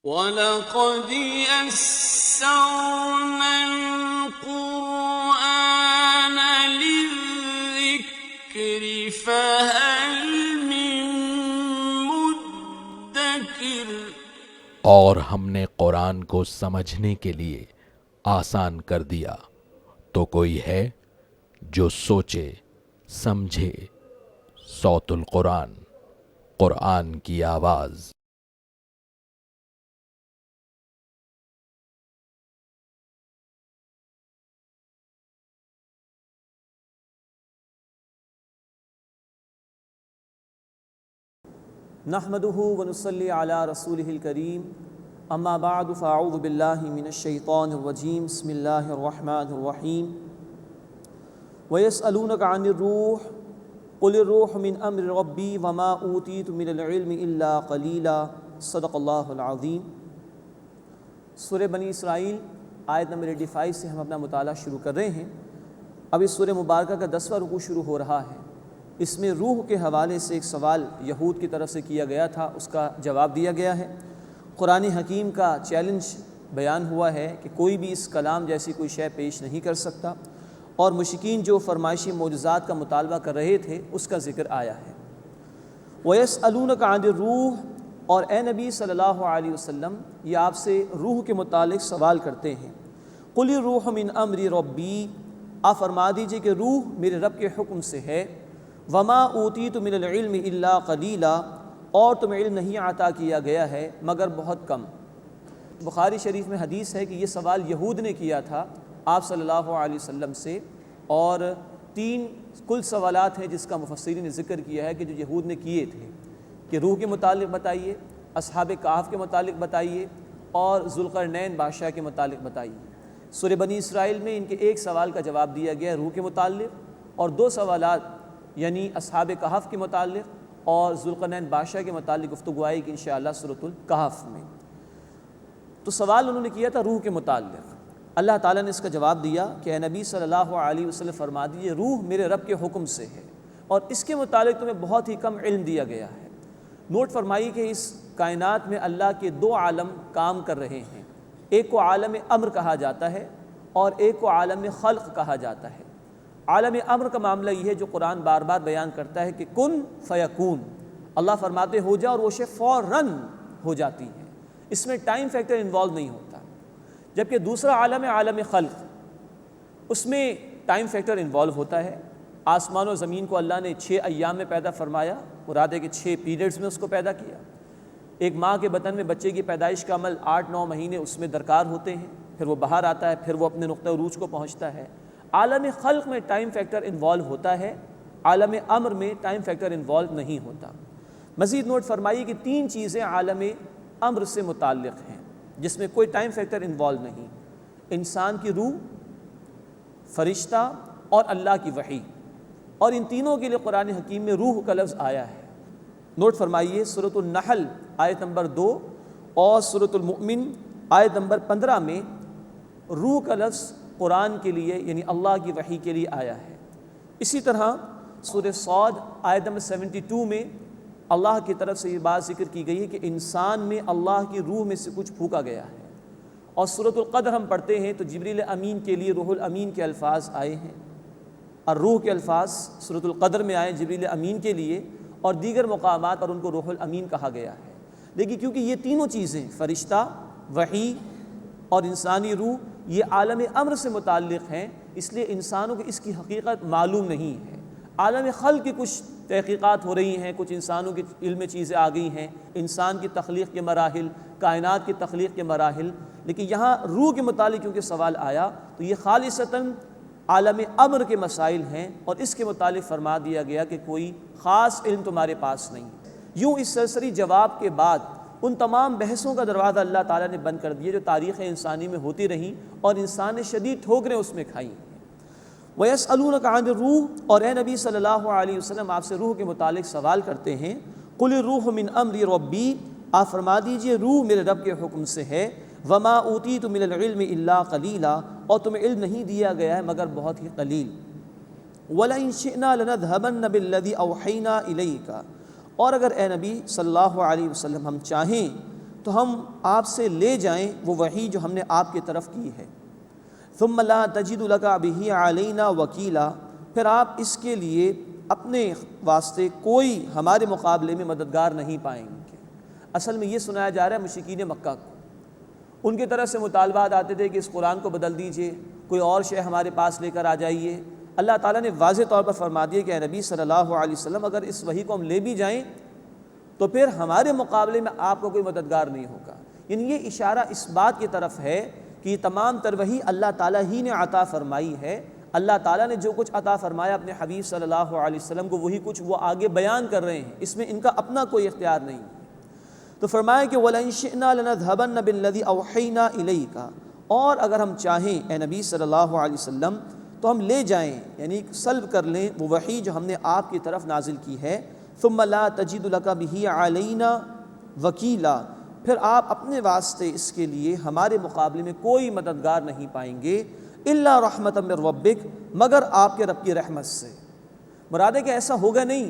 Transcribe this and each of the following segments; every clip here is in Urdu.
وَلَقَدْ يَسَّرْنَا الْقُرْآنَ لِلذِّكْرِ فَهَلْ مِن مُّدَّكِرٍ۔ اور ہم نے قرآن کو سمجھنے کے لیے آسان کر دیا، تو کوئی ہے جو سوچے سمجھے۔ صوت القرآن، قرآن کی آواز۔ نحمده ونصلي على رسوله الكريم اما بعد فاعوذ بالله من الشيطان الرجيم بسم الله الرحمن الرحيم ويسألونك عن الروح قل الروح من امر ربي وما اوتيت من العلم الا قليلا صدق اللہ العظیم۔ سورہ بنی اسرائیل آیت نمبر 85 سے ہم اپنا مطالعہ شروع کر رہے ہیں۔ اب اس سورہ مبارکہ کا 10واں رکوع شروع ہو رہا ہے۔ اس میں روح کے حوالے سے ایک سوال یہود کی طرف سے کیا گیا تھا، اس کا جواب دیا گیا ہے۔ قرآن حکیم کا چیلنج بیان ہوا ہے کہ کوئی بھی اس کلام جیسی کوئی شے پیش نہیں کر سکتا، اور مشرکین جو فرمائشی معجزات کا مطالبہ کر رہے تھے اس کا ذکر آیا ہے۔ وَيَسْأَلُونَكَ عَنِ الرُّوحِ، اور اے نبی صلی اللہ علیہ وسلم یہ آپ سے روح کے متعلق سوال کرتے ہیں۔ قُلِ الرُّوحُ مِنْ أَمْرِ رَبِّي، آپ فرما دیجئے کہ روح میرے رب کے حکم سے ہے۔ وما اوتیت من العلم الا قلیلا، اور تمہیں علم نہیں عطا کیا گیا ہے مگر بہت کم۔ بخاری شریف میں حدیث ہے کہ یہ سوال یہود نے کیا تھا آپ صلی اللہ علیہ وسلم سے، اور 3 کل سوالات ہیں جس کا مفسرین نے ذکر کیا ہے کہ جو یہود نے کیے تھے، کہ روح کے متعلق بتائیے، اصحاب کہف کے متعلق بتائیے، اور ذوالقرنین بادشاہ کے متعلق بتائیے۔ سورہ بنی اسرائیل میں ان کے ایک سوال کا جواب دیا گیا روح کے متعلق، اور 2 سوالات یعنی اصحاب کہف کے متعلق اور ذوالقرنین بادشاہ کے متعلق گفتگو آئے گی انشاءاللہ سورۃ الکہف میں۔ تو سوال انہوں نے کیا تھا روح کے متعلق، اللہ تعالیٰ نے اس کا جواب دیا کہ اے نبی صلی اللہ علیہ وسلم فرما دیجیے روح میرے رب کے حکم سے ہے، اور اس کے متعلق تمہیں بہت ہی کم علم دیا گیا ہے۔ نوٹ فرمائیے کہ اس کائنات میں اللہ کے 2 عالم کام کر رہے ہیں، ایک کو عالم امر کہا جاتا ہے اور ایک کو عالم خلق کہا جاتا ہے۔ عالم امر کا معاملہ یہ ہے جو قرآن بار بار بیان کرتا ہے کہ کن فیکون، اللہ فرماتے ہو جا اور وہ شے فوراً ہو جاتی ہے، اس میں ٹائم فیکٹر انوالو نہیں ہوتا۔ جبکہ دوسرا عالم ہے عالم خلق، اس میں ٹائم فیکٹر انوالو ہوتا ہے۔ آسمان و زمین کو اللہ نے 6 ایام میں پیدا فرمایا، مراد ہے کہ 6 پیریڈز میں اس کو پیدا کیا۔ ایک ماں کے بطن میں بچے کی پیدائش کا عمل 8-9 مہینے اس میں درکار ہوتے ہیں، پھر وہ باہر آتا ہے، پھر وہ اپنے نقطہ عروج کو پہنچتا ہے۔ عالم خلق میں ٹائم فیکٹر انوالو ہوتا ہے، عالم امر میں ٹائم فیکٹر انوالو نہیں ہوتا۔ مزید نوٹ فرمائیے کہ 3 چیزیں عالم امر سے متعلق ہیں جس میں کوئی ٹائم فیکٹر انوالو نہیں: انسان کی روح، فرشتہ اور اللہ کی وحی، اور ان تینوں کے لیے قرآن حکیم میں روح کا لفظ آیا ہے۔ نوٹ فرمائیے سورۃ النحل آیت نمبر 2 اور سورۃ المؤمن آیت نمبر 15 میں روح کا لفظ قرآن کے لیے یعنی اللہ کی وحی کے لیے آیا ہے۔ اسی طرح سورہ صاد آیت نمبر 72 میں اللہ کی طرف سے یہ بات ذکر کی گئی ہے کہ انسان میں اللہ کی روح میں سے کچھ پھونکا گیا ہے۔ اور سورۃ القدر ہم پڑھتے ہیں تو جبریل امین کے لیے روح الامین کے الفاظ آئے ہیں، اور روح کے الفاظ سورۃ القدر میں آئے جبریل امین کے لیے، اور دیگر مقامات پر ان کو روح الامین کہا گیا ہے۔ لیکن کیونکہ یہ تینوں چیزیں فرشتہ، وحی اور انسانی روح یہ عالم امر سے متعلق ہیں، اس لیے انسانوں کو اس کی حقیقت معلوم نہیں ہے۔ عالم خلق کی کچھ تحقیقات ہو رہی ہیں، کچھ انسانوں کے علم میں چیزیں آ گئی ہیں، انسان کی تخلیق کے مراحل، کائنات کی تخلیق کے مراحل، لیکن یہاں روح کے متعلق کیونکہ سوال آیا تو یہ خالصتاً عالم امر کے مسائل ہیں، اور اس کے متعلق فرما دیا گیا کہ کوئی خاص علم تمہارے پاس نہیں۔ یوں اس سرسری جواب کے بعد ان تمام بحثوں کا دروازہ اللہ تعالیٰ نے بند کر دیا جو تاریخ انسانی میں ہوتی رہیں، اور انسان نے شدید ٹھوکریں اس میں کھائیں۔ وَيَسْأَلُونَكَ عَنِ الرُّوحِ، اور اے نبی صلی اللہ علیہ وسلم آپ سے روح کے متعلق سوال کرتے ہیں۔ قُلِ الرُّوحُ مِنْ أَمْرِ رَبِّي، آپ فرما دیجئے روح میرے رب کے حکم سے ہے۔ وَمَا أُوتِيتُ مِنَ الْعِلْمِ إِلَّا قَلِيلًا، اور تمہیں علم نہیں دیا گیا ہے مگر بہت ہی قلیل۔ وَلَئِنْ شِئْنَا لَنَذْهَبَنَّ بِالَّذِي أَوْحَيْنَا إِلَيْكَ، اور اگر اے نبی صلی اللہ علیہ وسلم ہم چاہیں تو ہم آپ سے لے جائیں وہ وحی جو ہم نے آپ کی طرف کی ہے۔ ثم لا تجد لک بہ علینا وکیلا، پھر آپ اس کے لیے اپنے واسطے کوئی ہمارے مقابلے میں مددگار نہیں پائیں گے۔ اصل میں یہ سنایا جا رہا ہے مشرکین مکہ کو، ان کی طرف سے مطالبات آتے تھے کہ اس قرآن کو بدل دیجئے، کوئی اور شے ہمارے پاس لے کر آ جائیے۔ اللہ تعالیٰ نے واضح طور پر فرما دیا کہ اے نبی صلی اللہ علیہ وسلم اگر اس وحی کو ہم لے بھی جائیں تو پھر ہمارے مقابلے میں آپ کو کوئی مددگار نہیں ہوگا۔ یعنی یہ اشارہ اس بات کی طرف ہے کہ یہ تمام تر وحی اللہ تعالیٰ ہی نے عطا فرمائی ہے۔ اللہ تعالیٰ نے جو کچھ عطا فرمایا اپنے حبیب صلی اللہ علیہ وسلم کو، وہی کچھ وہ آگے بیان کر رہے ہیں، اس میں ان کا اپنا کوئی اختیار نہیں ہے۔ تو فرمایا کہ وَلَئِن شِئْنَا لَنَذْهَبَنَّ بِالَّذِي أَوْحَيْنَا إِلَيْكَ، اور اگر ہم چاہیں اے نبی صلی اللہ علیہ وسلم تو ہم لے جائیں، یعنی سلب کر لیں وہ وحی جو ہم نے آپ کی طرف نازل کی ہے۔ ثم لا تجد لک بہ علینا وکیلا، پھر آپ اپنے واسطے اس کے لیے ہمارے مقابلے میں کوئی مددگار نہیں پائیں گے، الا رحمۃ من ربک، مگر آپ کے رب کی رحمت سے۔ مراد ہے کہ ایسا ہوگا نہیں۔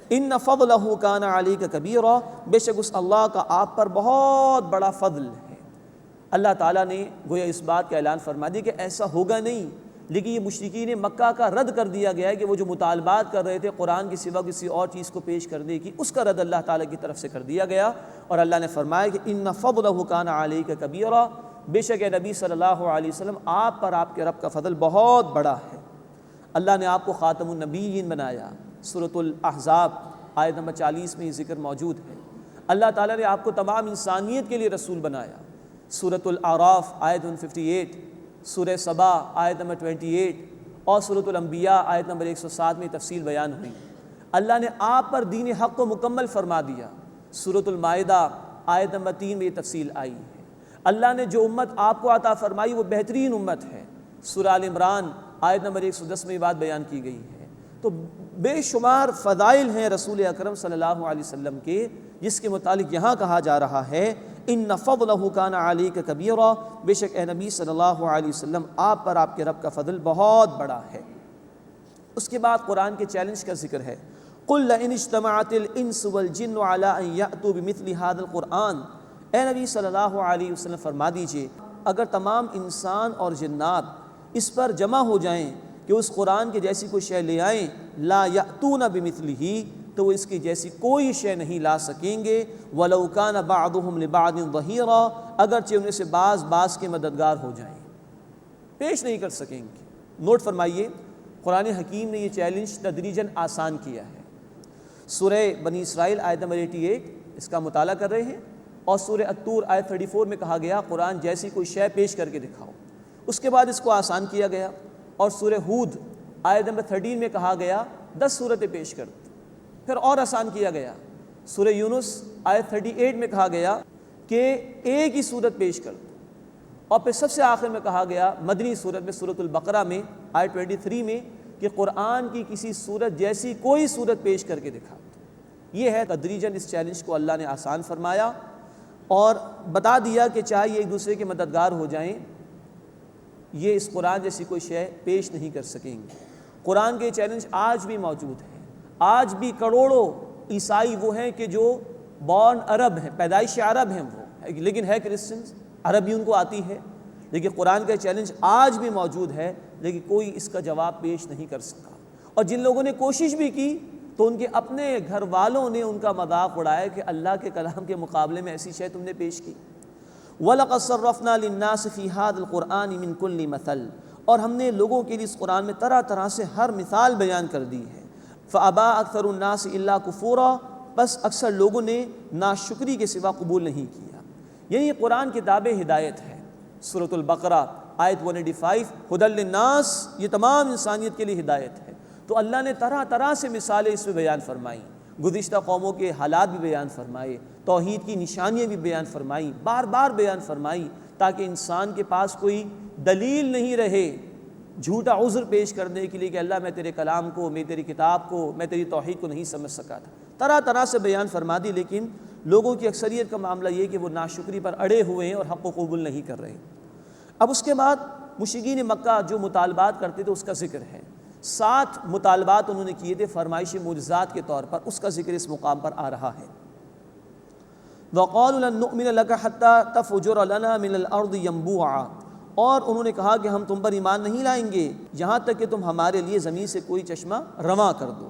ان فضلہ کان علیک کبیرا، بے شک اس اللہ کا آپ پر بہت بڑا فضل ہے۔ اللہ تعالیٰ نے گویا اس بات کا اعلان فرما دیا کہ ایسا ہوگا نہیں، لیکن یہ مشرکین مکہ کا رد کر دیا گیا ہے کہ وہ جو مطالبات کر رہے تھے قرآن کے سوا کسی اور چیز کو پیش کرنے کی، اس کا رد اللہ تعالیٰ کی طرف سے کر دیا گیا، اور اللہ نے فرمایا کہ ان فضلہ کان علیک کبیرا، بے شک اے نبی صلی اللہ علیہ وسلم آپ پر آپ کے رب کا فضل بہت بڑا ہے۔ اللہ نے آپ کو خاتم النبیین بنایا، سورۃ الاحزاب آیت نمبر 40 میں یہ ذکر موجود ہے۔ اللہ تعالیٰ نے آپ کو تمام انسانیت کے لیے رسول بنایا، سورۃ الاعراف آیت 158، سورہ سبا آیت نمبر 28 اور سورۃ الانبیاء آیت نمبر 107 میں تفصیل بیان ہوئی۔ اللہ نے آپ پر دین حق کو مکمل فرما دیا، سورۃ المائدہ آیت نمبر 3 میں یہ تفصیل آئی ہے۔ اللہ نے جو امت آپ کو عطا فرمائی وہ بہترین امت ہے، سورہ آل عمران آیت نمبر 110 میں یہ بات بیان کی گئی ہے۔ تو بے شمار فضائل ہیں رسول اکرم صلی اللہ علیہ وسلم کے، جس کے متعلق یہاں کہا جا رہا ہے ان فضلہ کان علیک کبیرا، بے شک اے نبی صلی اللہ علیہ وسلم آپ پر آپ کے رب کا فضل بہت بڑا ہے۔ اس کے بعد قرآن کے چیلنج کا ذکر ہے، قل لئن اجتمعت الانس والجن علی ان یأتوا بمثل هذا القرآن، اے نبی صلی اللہ علیہ وسلم فرما دیجئے اگر تمام انسان اور جنات اس پر جمع ہو جائیں کہ اس قرآن کے جیسی کوئی شے لے آئیں، لا یأتون بمثلہ، تو وہ اس کی جیسی کوئی شے نہیں لا سکیں گے، وَلَوْ كَانَ بَعْضُهُمْ لِبَعْضٍ ظَهِيرًا، اگرچہ ان میں سے بعض کے مددگار ہو جائیں، پیش نہیں کر سکیں گے۔ نوٹ فرمائیے، قرآن حکیم نے یہ چیلنج تدریجاً آسان کیا ہے۔ سورہ بنی اسرائیل آیت نمبر 88 اس کا مطالعہ کر رہے ہیں، اور سورہ الطور آیت 34 میں کہا گیا قرآن جیسی کوئی شے پیش کر کے دکھاؤ، اس کے بعد اس کو آسان کیا گیا، اور سورہ ہود آیت نمبر 13 میں کہا گیا 10 صورتیں پیش کر، پھر اور آسان کیا گیا، سورہ یونس آیت 38 میں کہا گیا کہ ایک ہی صورت پیش کر، اور پھر سب سے آخر میں کہا گیا مدنی صورت میں سورۃ البقرہ میں آیت 23 میں کہ قرآن کی کسی صورت جیسی کوئی صورت پیش کر کے دکھا۔ یہ ہے تدریجاً اس چیلنج کو اللہ نے آسان فرمایا اور بتا دیا کہ چاہے یہ ایک دوسرے کے مددگار ہو جائیں، یہ اس قرآن جیسی کوئی شے پیش نہیں کر سکیں گے۔ قرآن کے چیلنج آج بھی موجود ہیں، آج بھی کروڑوں عیسائی وہ ہیں کہ جو بورن عرب ہیں، پیدائش عرب ہیں وہ، لیکن ہے کرسچنز، عربی ان کو آتی ہے، لیکن قرآن کا چیلنج آج بھی موجود ہے، لیکن کوئی اس کا جواب پیش نہیں کر سکا، اور جن لوگوں نے کوشش بھی کی تو ان کے اپنے گھر والوں نے ان کا مذاق اڑایا کہ اللہ کے کلام کے مقابلے میں ایسی شے تم نے پیش کی۔ وَلَقَدْ صَرَّفْنَا لِلنَّاسِ فِي هَذَا الْقُرْآنِ مِنْ كُلِّ مَثَلٍ، اور ہم نے لوگوں کے لیے اس قرآن میں طرح طرح سے ہر مثال بیان کر دی ہے۔ فَأَبَى أَكْثَرُ النَّاسِ إِلَّا كُفُورًا، بس اکثر لوگوں نے ناشکری کے سوا قبول نہیں کیا۔ یعنی قرآن کتاب ہدایت ہے، سورۃ البقرہ آیت 185 ہدی للناس، یہ تمام انسانیت کے لیے ہدایت ہے۔ تو اللہ نے طرح طرح سے مثالیں اس میں بیان فرمائیں، گزشتہ قوموں کے حالات بھی بیان فرمائے، توحید کی نشانیاں بھی بیان فرمائیں، بار بار بیان فرمائیں، تاکہ انسان کے پاس کوئی دلیل نہیں رہے جھوٹا عذر پیش کرنے کے لیے کہ اللہ میں تیرے کلام کو، میں تیری کتاب کو، میں تیری توحید کو نہیں سمجھ سکا تھا۔ طرح طرح سے بیان فرما دی، لیکن لوگوں کی اکثریت کا معاملہ یہ کہ وہ ناشکری پر اڑے ہوئے ہیں اور حق کو قبول نہیں کر رہے۔ اب اس کے بعد مشرکین مکہ جو مطالبات کرتے تھے اس کا ذکر ہے، 7 مطالبات انہوں نے کیے تھے فرمائش معجزات کے طور پر، اس کا ذکر اس مقام پر آ رہا ہے۔ وَقَالُوا لَن نُؤْمِنَ لَكَ حَتَّى تَفْجُرَ لَنَا مِنَ الْأَرْضِ يَنبُوعًا، اور انہوں نے کہا کہ ہم تم پر ایمان نہیں لائیں گے یہاں تک کہ تم ہمارے لیے زمین سے کوئی چشمہ رواں کر دو،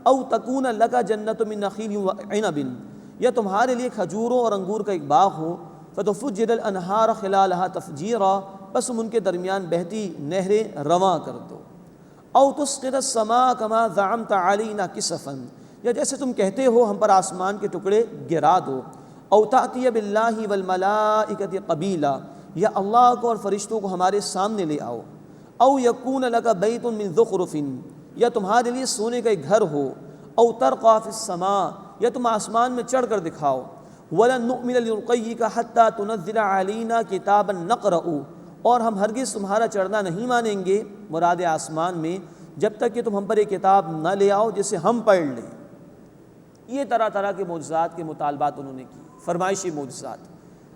او تکون لک جنت من نخیل وعنب، یا تمہارے لیے کھجوروں اور انگور کا ایک باغ ہو، فتفجر الانہار خلالها تفجیرا، بس ان کے درمیان بہتی نہریں رواں کر دو، او تسقط السماء کما زعمت علینا کسفا، یا جیسے تم کہتے ہو ہم پر آسمان کے ٹکڑے گرا دو، او تأتی باللہ والملائکۃ قبیلا، یا اللہ کو اور فرشتوں کو ہمارے سامنے لے آؤ، او یکون لک بیت من زخرف، یا تمہارے لیے سونے کا ایک گھر ہو، او ترقی فی السماء، یا تم آسمان میں چڑھ کر دکھاؤ، وَلَن نُؤْمِنَ لِرُقَيِّكَ حَتَّى تُنَزِّلَ عَلَيْنَا كِتَابًا نَقْرَؤُ، اور ہم ہرگز تمہارا چڑھنا نہیں مانیں گے مراد آسمان میں جب تک کہ تم ہم پر ایک کتاب نہ لے آؤ جسے ہم پڑھ لیں۔ یہ طرح طرح کے معجزات کے مطالبات انہوں نے کی، فرمائشی معجزات۔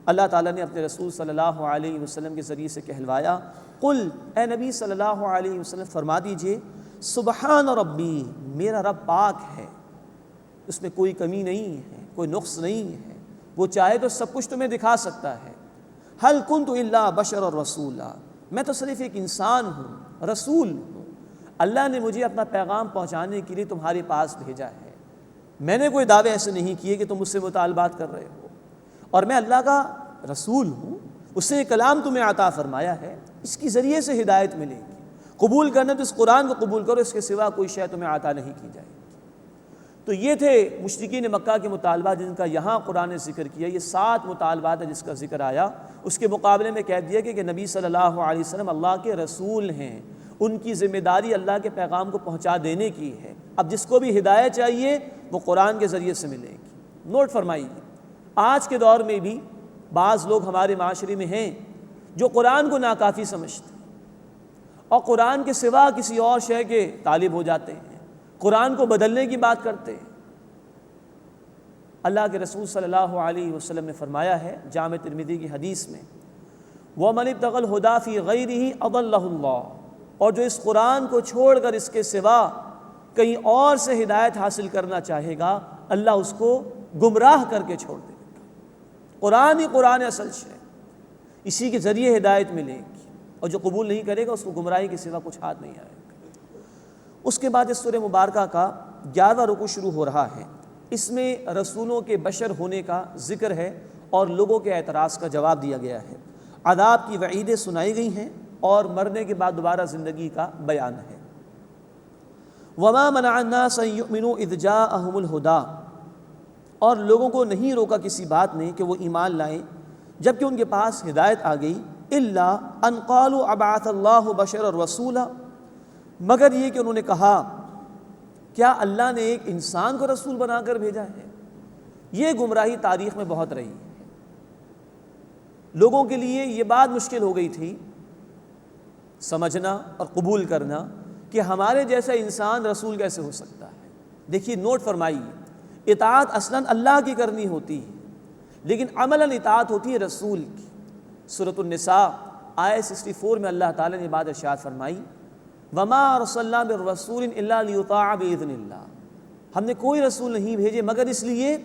اللہ تعالیٰ نے اپنے رسول صلی اللہ علیہ وسلم کے ذریعے سے کہلوایا، قل، اے نبی صلی اللہ علیہ وسلم فرما دیجئے، سبحان ربی، میرا رب پاک ہے، اس میں کوئی کمی نہیں ہے، کوئی نقص نہیں ہے، وہ چاہے تو سب کچھ تمہیں دکھا سکتا ہے۔ حل کنت الا بشر رسولا، میں تو صرف ایک انسان ہوں، رسول ہوں، اللہ نے مجھے اپنا پیغام پہنچانے کے لیے تمہارے پاس بھیجا ہے، میں نے کوئی دعوے ایسے نہیں کیے کہ تم مجھ سے مطالبات کر رہے ہو، اور میں اللہ کا رسول ہوں، اس سے یہ کلام تمہیں عطا فرمایا ہے، اس کے ذریعے سے ہدایت ملے گی، قبول کرنا تو اس قرآن کو قبول کرو، اس کے سوا کوئی شے تمہیں عطا نہیں کی جائے گی۔ تو یہ تھے مشرکین مکہ کے مطالبات جن کا یہاں قرآن نے ذکر کیا، یہ 7 مطالبات ہے جس کا ذکر آیا، اس کے مقابلے میں کہہ دیا کہ نبی صلی اللہ علیہ وسلم اللہ کے رسول ہیں، ان کی ذمہ داری اللہ کے پیغام کو پہنچا دینے کی ہے، اب جس کو بھی ہدایت چاہیے وہ قرآن کے ذریعے سے ملے گی۔ نوٹ فرمائیے، آج کے دور میں بھی بعض لوگ ہمارے معاشرے میں ہیں جو قرآن کو ناکافی سمجھتے ہیں اور قرآن کے سوا کسی اور شے کے طالب ہو جاتے ہیں، قرآن کو بدلنے کی بات کرتے ہیں۔ اللہ کے رسول صلی اللہ علیہ وسلم نے فرمایا ہے جامع ترمذی کی حدیث میں، وَمَنِ ابْتَغَى الْهُدَىٰ فِي غَيْرِهِ أَضَلَّهُ اللَّهُ، اور جو اس قرآن کو چھوڑ کر اس کے سوا کہیں اور سے ہدایت حاصل کرنا چاہے گا اللہ اس کو گمراہ کر کے چھوڑ دے گا۔ قرآن ہی قرآن اصل ہے، اسی کے ذریعے ہدایت ملے گی، اور جو قبول نہیں کرے گا اس کو گمراہی کے سوا کچھ ہاتھ نہیں آئے گا۔ اس کے بعد اس سورہ مبارکہ کا 11واں رکوع شروع ہو رہا ہے، اس میں رسولوں کے بشر ہونے کا ذکر ہے اور لوگوں کے اعتراض کا جواب دیا گیا ہے، عذاب کی وعیدیں سنائی گئی ہیں اور مرنے کے بعد دوبارہ زندگی کا بیان ہے۔ وَمَا مَنَعَ النَّاسَ أَن يُؤْمِنُوا إِذْ جَاءَهُمُ الْهُدَىٰ، اور لوگوں کو نہیں روکا کسی بات نے کہ وہ ایمان لائیں جبکہ ان کے پاس ہدایت آ گئی، إِلَّا أَن قَالُوا أَبْعَثَ اللَّهُ بَشَرًا رَسُولًا، مگر یہ کہ انہوں نے کہا کیا اللہ نے ایک انسان کو رسول بنا کر بھیجا ہے؟ یہ گمراہی تاریخ میں بہت رہی ہے، لوگوں کے لیے یہ بات مشکل ہو گئی تھی سمجھنا اور قبول کرنا کہ ہمارے جیسا انسان رسول کیسے ہو سکتا ہے۔ دیکھیے نوٹ فرمائیے، اطاعت اصلاً اللہ کی کرنی ہوتی ہے لیکن عملاً اطاعت ہوتی ہے رسول کی۔ سورۃ النساء آیت 64 میں اللہ تعالیٰ نے بات ارشاد فرمائی، وَمَا أَرْسَلْنَا مِن رَّسُولٍ إِلَّا لِيُطَاعَ بِإِذْنِ اللَّهِ، ہم نے کوئی رسول نہیں بھیجے مگر اس لیے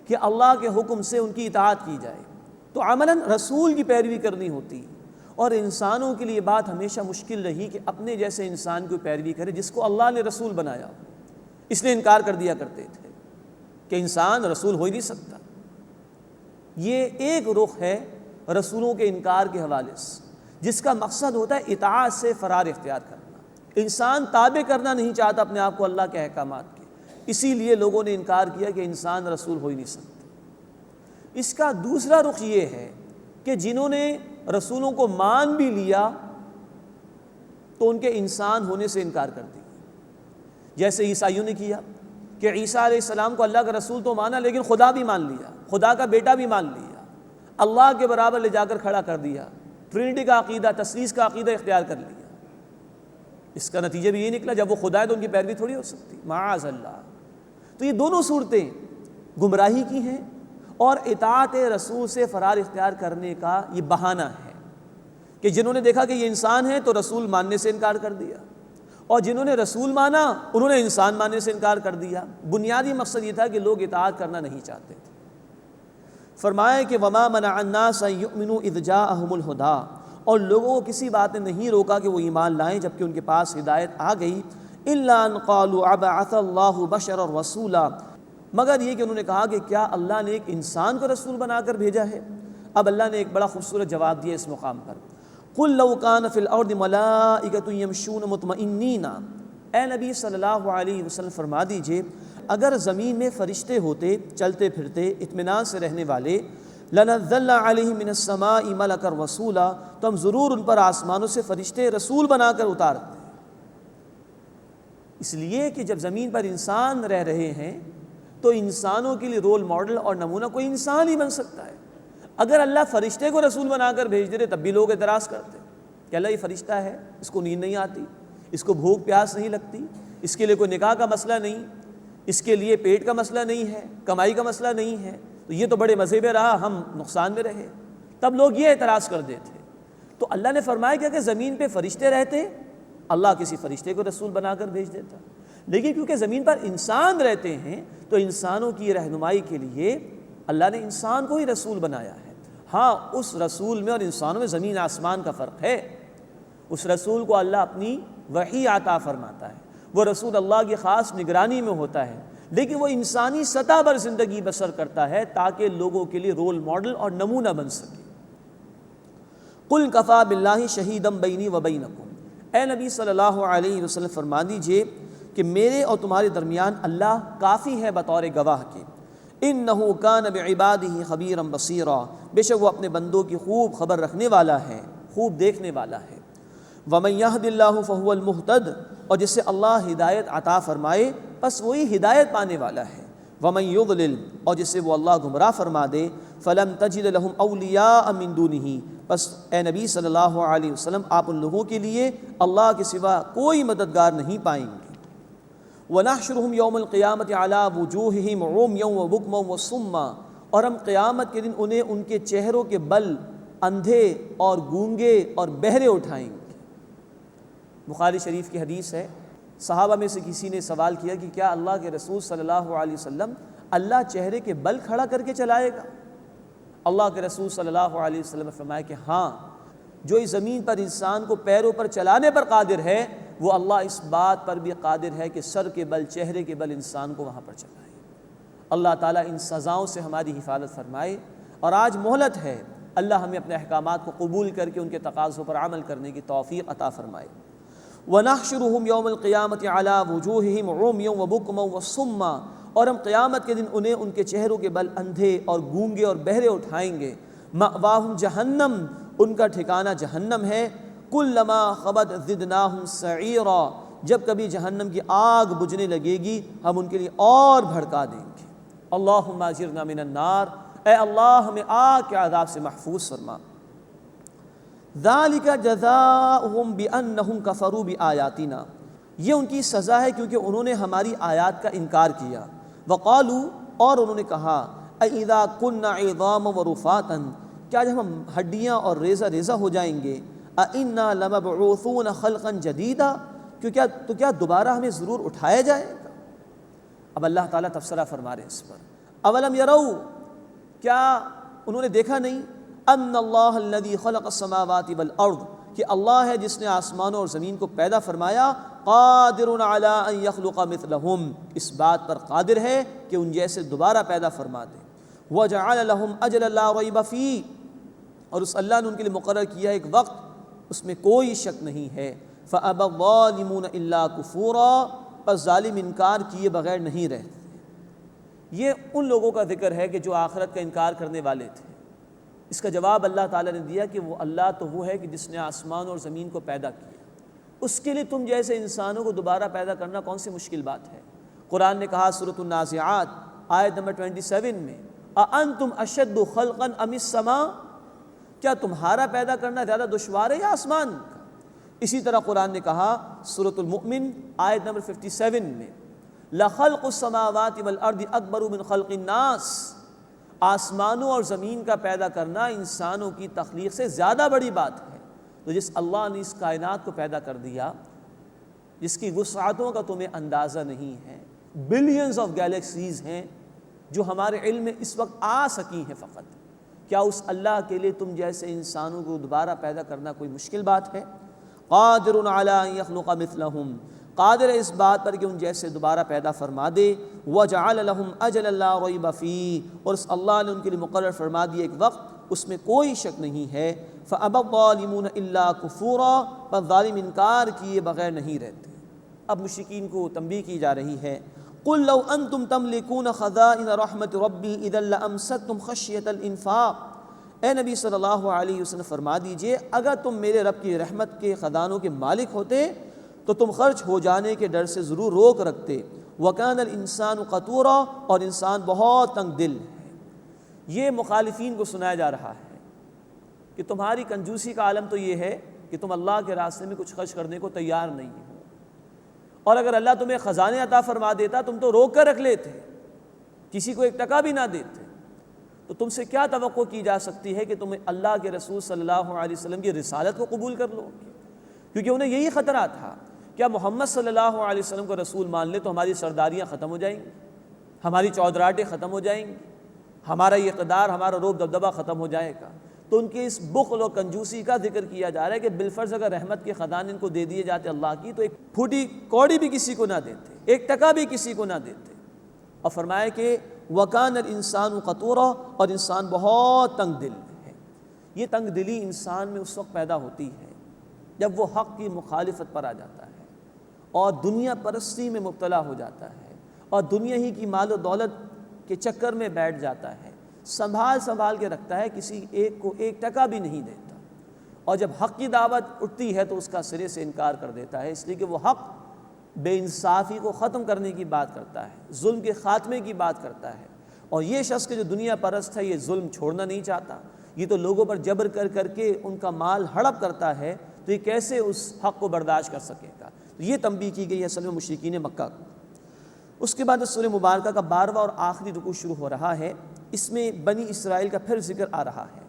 کہ اللہ کے حکم سے ان کی اطاعت کی جائے۔ تو عملاً رسول کی پیروی کرنی ہوتی ہے، اور انسانوں کے لیے بات ہمیشہ مشکل رہی کہ اپنے جیسے انسان کی پیروی کرے جس کو اللہ نے رسول بنایا، اس لیے انکار کر دیا کرتے تھے کہ انسان رسول ہو ہی نہیں سکتا۔ یہ ایک رخ ہے رسولوں کے انکار کے حوالے سے، جس کا مقصد ہوتا ہے اطاعت سے فرار اختیار کرنا۔ انسان تابع کرنا نہیں چاہتا اپنے آپ کو اللہ کے احکامات کے، اسی لیے لوگوں نے انکار کیا کہ انسان رسول ہو ہی نہیں سکتا۔ اس کا دوسرا رخ یہ ہے کہ جنہوں نے رسولوں کو مان بھی لیا تو ان کے انسان ہونے سے انکار کر دیا، جیسے عیسائیوں نے کیا کہ عیسیٰ علیہ السلام کو اللہ کا رسول تو مانا لیکن خدا بھی مان لیا، خدا کا بیٹا بھی مان لیا، اللہ کے برابر لے جا کر کھڑا کر دیا، ٹرینٹی کا عقیدہ، تثلیث کا عقیدہ اختیار کر لیا۔ اس کا نتیجہ بھی یہ نکلا جب وہ خدا ہے تو ان کی پیروی تھوڑی ہو سکتی، معاذ اللہ۔ تو یہ دونوں صورتیں گمراہی کی ہیں اور اطاعت رسول سے فرار اختیار کرنے کا یہ بہانہ ہے کہ جنہوں نے دیکھا کہ یہ انسان ہے تو رسول ماننے سے انکار کر دیا، اور جنہوں نے رسول مانا انہوں نے انسان ماننے سے انکار کر دیا۔ بنیادی مقصد یہ تھا کہ لوگ اطاعت کرنا نہیں چاہتے تھے۔ فرمایا کہ وما منع الناس ان یؤمنوا اذ جاءہم الہدی، اور لوگوں کو کسی بات نے نہیں روکا کہ وہ ایمان لائیں جبکہ ان کے پاس ہدایت آ گئی، الا ان قالوا ابعث اللہ بشرا رسولا، مگر یہ کہ انہوں نے کہا کہ کیا اللہ نے ایک انسان کو رسول بنا کر بھیجا ہے۔ اب اللہ نے ایک بڑا خوبصورت جواب دیا اس مقام پر، قل لو کان فی الارض ملائکۃ یمشون مطمئنین، اے نبی صلی اللہ علیہ وسلم فرما دیجئے اگر زمین میں فرشتے ہوتے چلتے پھرتے اطمینان سے رہنے والے، لنزل علیہم من السماء ملکا رسولا، تو ہم ضرور ان پر آسمانوں سے فرشتے رسول بنا کر اتارتے، اس لیے کہ جب زمین پر انسان رہ رہے ہیں تو انسانوں کے لیے رول ماڈل اور نمونہ کوئی انسان ہی بن سکتا ہے۔ اگر اللہ فرشتے کو رسول بنا کر بھیج دے تب بھی لوگ اعتراض کرتے کہ اللہ یہ فرشتہ ہے، اس کو نیند نہیں آتی، اس کو بھوک پیاس نہیں لگتی، اس کے لیے کوئی نکاح کا مسئلہ نہیں، اس کے لیے پیٹ کا مسئلہ نہیں ہے، کمائی کا مسئلہ نہیں ہے، تو یہ تو بڑے مزے میں رہا، ہم نقصان میں رہے، تب لوگ یہ اعتراض کر دیتے۔ تو اللہ نے فرمایا کہ اگر زمین پہ فرشتے رہتے اللہ کسی فرشتے کو رسول بنا کر بھیج دیتا، لیکن کیونکہ زمین پر انسان رہتے ہیں تو انسانوں کی رہنمائی کے لیے اللہ نے انسان کو ہی رسول بنایا ہے۔ ہاں اس رسول میں اور انسانوں میں زمین آسمان کا فرق ہے، اس رسول کو اللہ اپنی وحی عطا فرماتا ہے، وہ رسول اللہ کی خاص نگرانی میں ہوتا ہے، لیکن وہ انسانی سطح پر زندگی بسر کرتا ہے تاکہ لوگوں کے لیے رول ماڈل اور نمونہ بن سکے۔ قل کفی باللہ شہیدا بینی و بینکم، اے نبی صلی اللہ علیہ وسلم فرما دیجئے کہ میرے اور تمہارے درمیان اللہ کافی ہے بطور گواہ کے، انہ کان بعبادہ خبیرا بصیرا، بے شک وہ اپنے بندوں کی خوب خبر رکھنے والا ہے، خوب دیکھنے والا ہے۔ ومن یہد اللہ فہو المہتد، اور جسے اللہ ہدایت عطا فرمائے پس وہی ہدایت پانے والا ہے۔ ومن یضلل، اور جسے وہ اللہ گمراہ فرما دے، فلن تجد لہم اولیاء من دونہ، پس اے نبی صلی اللہ علیہ وسلم آپ ان لوگوں کے لیے اللہ کے سوا کوئی مددگار نہیں پائیں گے۔ وَنَحْشُرُهُمْ يَوْمَ الْقِيَامَةِ عَلَىٰ وُجُوهِهِمْ عُمْيًا وَبُكْمًا وَصُمًّا، اور ہم قیامت کے دن انہیں ان کے چہروں کے بل اندھے اور گونگے اور بہرے اٹھائیں گے۔ بخاری شریف کی حدیث ہے، صحابہ میں سے کسی نے سوال کیا کہ کیا اللہ کے رسول صلی اللہ علیہ وسلم اللہ چہرے کے بل کھڑا کر کے چلائے گا؟ اللہ کے رسول صلی اللہ علیہ وسلم نے فرمایا کہ ہاں، جو اس زمین پر انسان کو پیروں پر چلانے پر قادر ہے وہ اللہ اس بات پر بھی قادر ہے کہ سر کے بل چہرے کے بل انسان کو وہاں پر چلائے۔ اللہ تعالیٰ ان سزاؤں سے ہماری حفاظت فرمائے، اور آج مہلت ہے، اللہ ہمیں اپنے احکامات کو قبول کر کے ان کے تقاضوں پر عمل کرنے کی توفیق عطا فرمائے۔ وَنَحْشُرُهُمْ يَوْمَ الْقِيَامَةِ عَلَىٰ وُجُوهِهِمْ عُمْيًا وَبُكْمًا وَصُمًّا، اور ہم قیامت کے دن انہیں ان کے چہروں کے بل اندھے اور گونگے اور بہرے اٹھائیں گے۔ مَأْوَاهُمْ جَهَنَّمْ، ان کا ٹھکانہ جہنم ہے۔ کلما خبت زدناہم سعیرا، جب کبھی جہنم کی آگ بجھنے لگے گی ہم ان کے لیے اور بھڑکا دیں گے۔ اللہم اجرنا من النار، اے اللہ ہمیں آگ کے عذاب سے محفوظ فرما۔ ذالک جزاؤہم بانہم کفروا بآیاتنا، یہ ان کی سزا ہے کیونکہ انہوں نے ہماری آیات کا انکار کیا۔ وقالوا، اور انہوں نے کہا، اذا كنا عظاما ورفاتا، کیا جب ہم ہڈیاں اور ریزہ ریزہ ہو جائیں گے، اِنَّا لَمَبْعُوثُونَ خَلْقًا جَدِيدًا، تو کیا دوبارہ ہمیں ضرور اٹھایا جائے گا؟ اب اللہ تعالیٰ تبصرہ فرما رہے ہیں اس پر، اولم یروا، کیا انہوں نے دیکھا نہیں، ان اللہ الذی خلق السماوات والارض، کہ اللہ ہے جس نے آسمانوں اور زمین کو پیدا فرمایا، قادر علی ان یخلق مثلہم، اس بات پر قادر ہے کہ ان جیسے دوبارہ پیدا فرما دے۔ وجعل لهم اجلا لا ریب فیہ، اور اس اللہ نے ان کے لیے مقرر کیا ایک وقت اس میں کوئی شک نہیں ہے۔ فَأَبَى الظَّالِمُونَ إِلَّا كُفُورًا، پس ظالم انکار کیے بغیر نہیں رہتے۔ یہ ان لوگوں کا ذکر ہے کہ جو آخرت کا انکار کرنے والے تھے۔ اس کا جواب اللہ تعالیٰ نے دیا کہ وہ اللہ تو وہ ہے کہ جس نے آسمان اور زمین کو پیدا کیا، اس کے لیے تم جیسے انسانوں کو دوبارہ پیدا کرنا کون سی مشکل بات ہے۔ قرآن نے کہا سورۃ النازعات آیت نمبر 27 میں، أَأَنْتُمْ أَشَدُّ خَلْقًا أَمِ السَّمَاءُ، کیا تمہارا پیدا کرنا زیادہ دشوار ہے یا آسمان کا؟ اسی طرح قرآن نے کہا سورۃ المؤمن آیت نمبر 57 میں، لَخَلْقُ السَّمَاوَاتِ وَالْأَرْضِ أَكْبَرُ مِنْ خَلْقِ النَّاسِ، آسمانوں اور زمین کا پیدا کرنا انسانوں کی تخلیق سے زیادہ بڑی بات ہے۔ تو جس اللہ نے اس کائنات کو پیدا کر دیا، جس کی وسعتوں کا تمہیں اندازہ نہیں ہے، بلینز آف گیلیکسیز ہیں، جو ہمارے علم میں اس وقت آ سکی ہیں فقط۔ کیا اس اللہ کے لیے تم جیسے انسانوں کو دوبارہ پیدا کرنا کوئی مشکل بات ہے؟ قادر علی ان یخلق مثلہم، قادر ہے اس بات پر کہ ان جیسے دوبارہ پیدا فرما دے۔ وجعل لهم اجلا لا ریب فیہ، اور اس اللہ نے ان کے لیے مقرر فرما دیا ایک وقت، اس میں کوئی شک نہیں ہے۔ فابى الظالمون الا کفورا، پر ظالم انکار کیے بغیر نہیں رہتے۔ اب مشرکین کو تنبیہ کی جا رہی ہے، قل لو انتم تملکون خزائن رحمت ربی اذا لامسکتم خشیۃ الانفاق، اے نبی صلی اللہ علیہ وسلم فرما دیجئے اگر تم میرے رب کی رحمت کے خزانوں کے مالک ہوتے تو تم خرچ ہو جانے کے ڈر سے ضرور روک رکھتے۔ وکان الانسان قتورا، اور انسان بہت تنگ دل ہے۔ یہ مخالفین کو سنایا جا رہا ہے کہ تمہاری کنجوسی کا عالم تو یہ ہے کہ تم اللہ کے راستے میں کچھ خرچ کرنے کو تیار نہیں ہو، اور اگر اللہ تمہیں خزانے عطا فرما دیتا تم تو روک کر رکھ لیتے، کسی کو ایک ٹکا بھی نہ دیتے۔ تو تم سے کیا توقع کی جا سکتی ہے کہ تم اللہ کے رسول صلی اللہ علیہ وسلم کی رسالت کو قبول کر لو؟ کیونکہ انہیں یہی خطرہ تھا، کیا محمد صلی اللہ علیہ وسلم کو رسول مان لے تو ہماری سرداریاں ختم ہو جائیں گی، ہماری چودراہٹیں ختم ہو جائیں گی، ہمارا یہ اقتدار، ہمارا روب دبدبہ ختم ہو جائے گا۔ تو ان کے اس بخل و کنجوسی کا ذکر کیا جا رہا ہے کہ بالفرض اگر رحمت کے خزانے ان کو دے دیے جاتے اللہ کی تو ایک پھوٹی کوڑی بھی کسی کو نہ دیتے، ایک ٹکا بھی کسی کو نہ دیتے۔ اور فرمایا کہ وَكَانَ الْإِنسَانُ قَتُورًا، اور انسان بہت تنگ دل ہے۔ یہ تنگ دلی انسان میں اس وقت پیدا ہوتی ہے جب وہ حق کی مخالفت پر آ جاتا ہے اور دنیا پرستی میں مبتلا ہو جاتا ہے اور دنیا ہی کی مال و دولت کے چکر میں بیٹھ جاتا ہے، سنبھال کے رکھتا ہے، کسی ایک کو ایک ٹکا بھی نہیں دیتا، اور جب حق کی دعوت اٹھتی ہے تو اس کا سرے سے انکار کر دیتا ہے، اس لیے کہ وہ حق بے انصافی کو ختم کرنے کی بات کرتا ہے، ظلم کے خاتمے کی بات کرتا ہے۔ اور یہ شخص کہ جو دنیا پرست ہے یہ ظلم چھوڑنا نہیں چاہتا، یہ تو لوگوں پر جبر کر کے ان کا مال ہڑپ کرتا ہے، تو یہ کیسے اس حق کو برداشت کر سکے گا؟ تو یہ تنبیہ کی گئی ہے اصل میں مشرکین مکہ کو۔ اس کے بعد سورہ مبارکہ کا 12واں اور آخری رکوع شروع ہو رہا ہے، اس میں بنی اسرائیل کا پھر ذکر آ رہا ہے،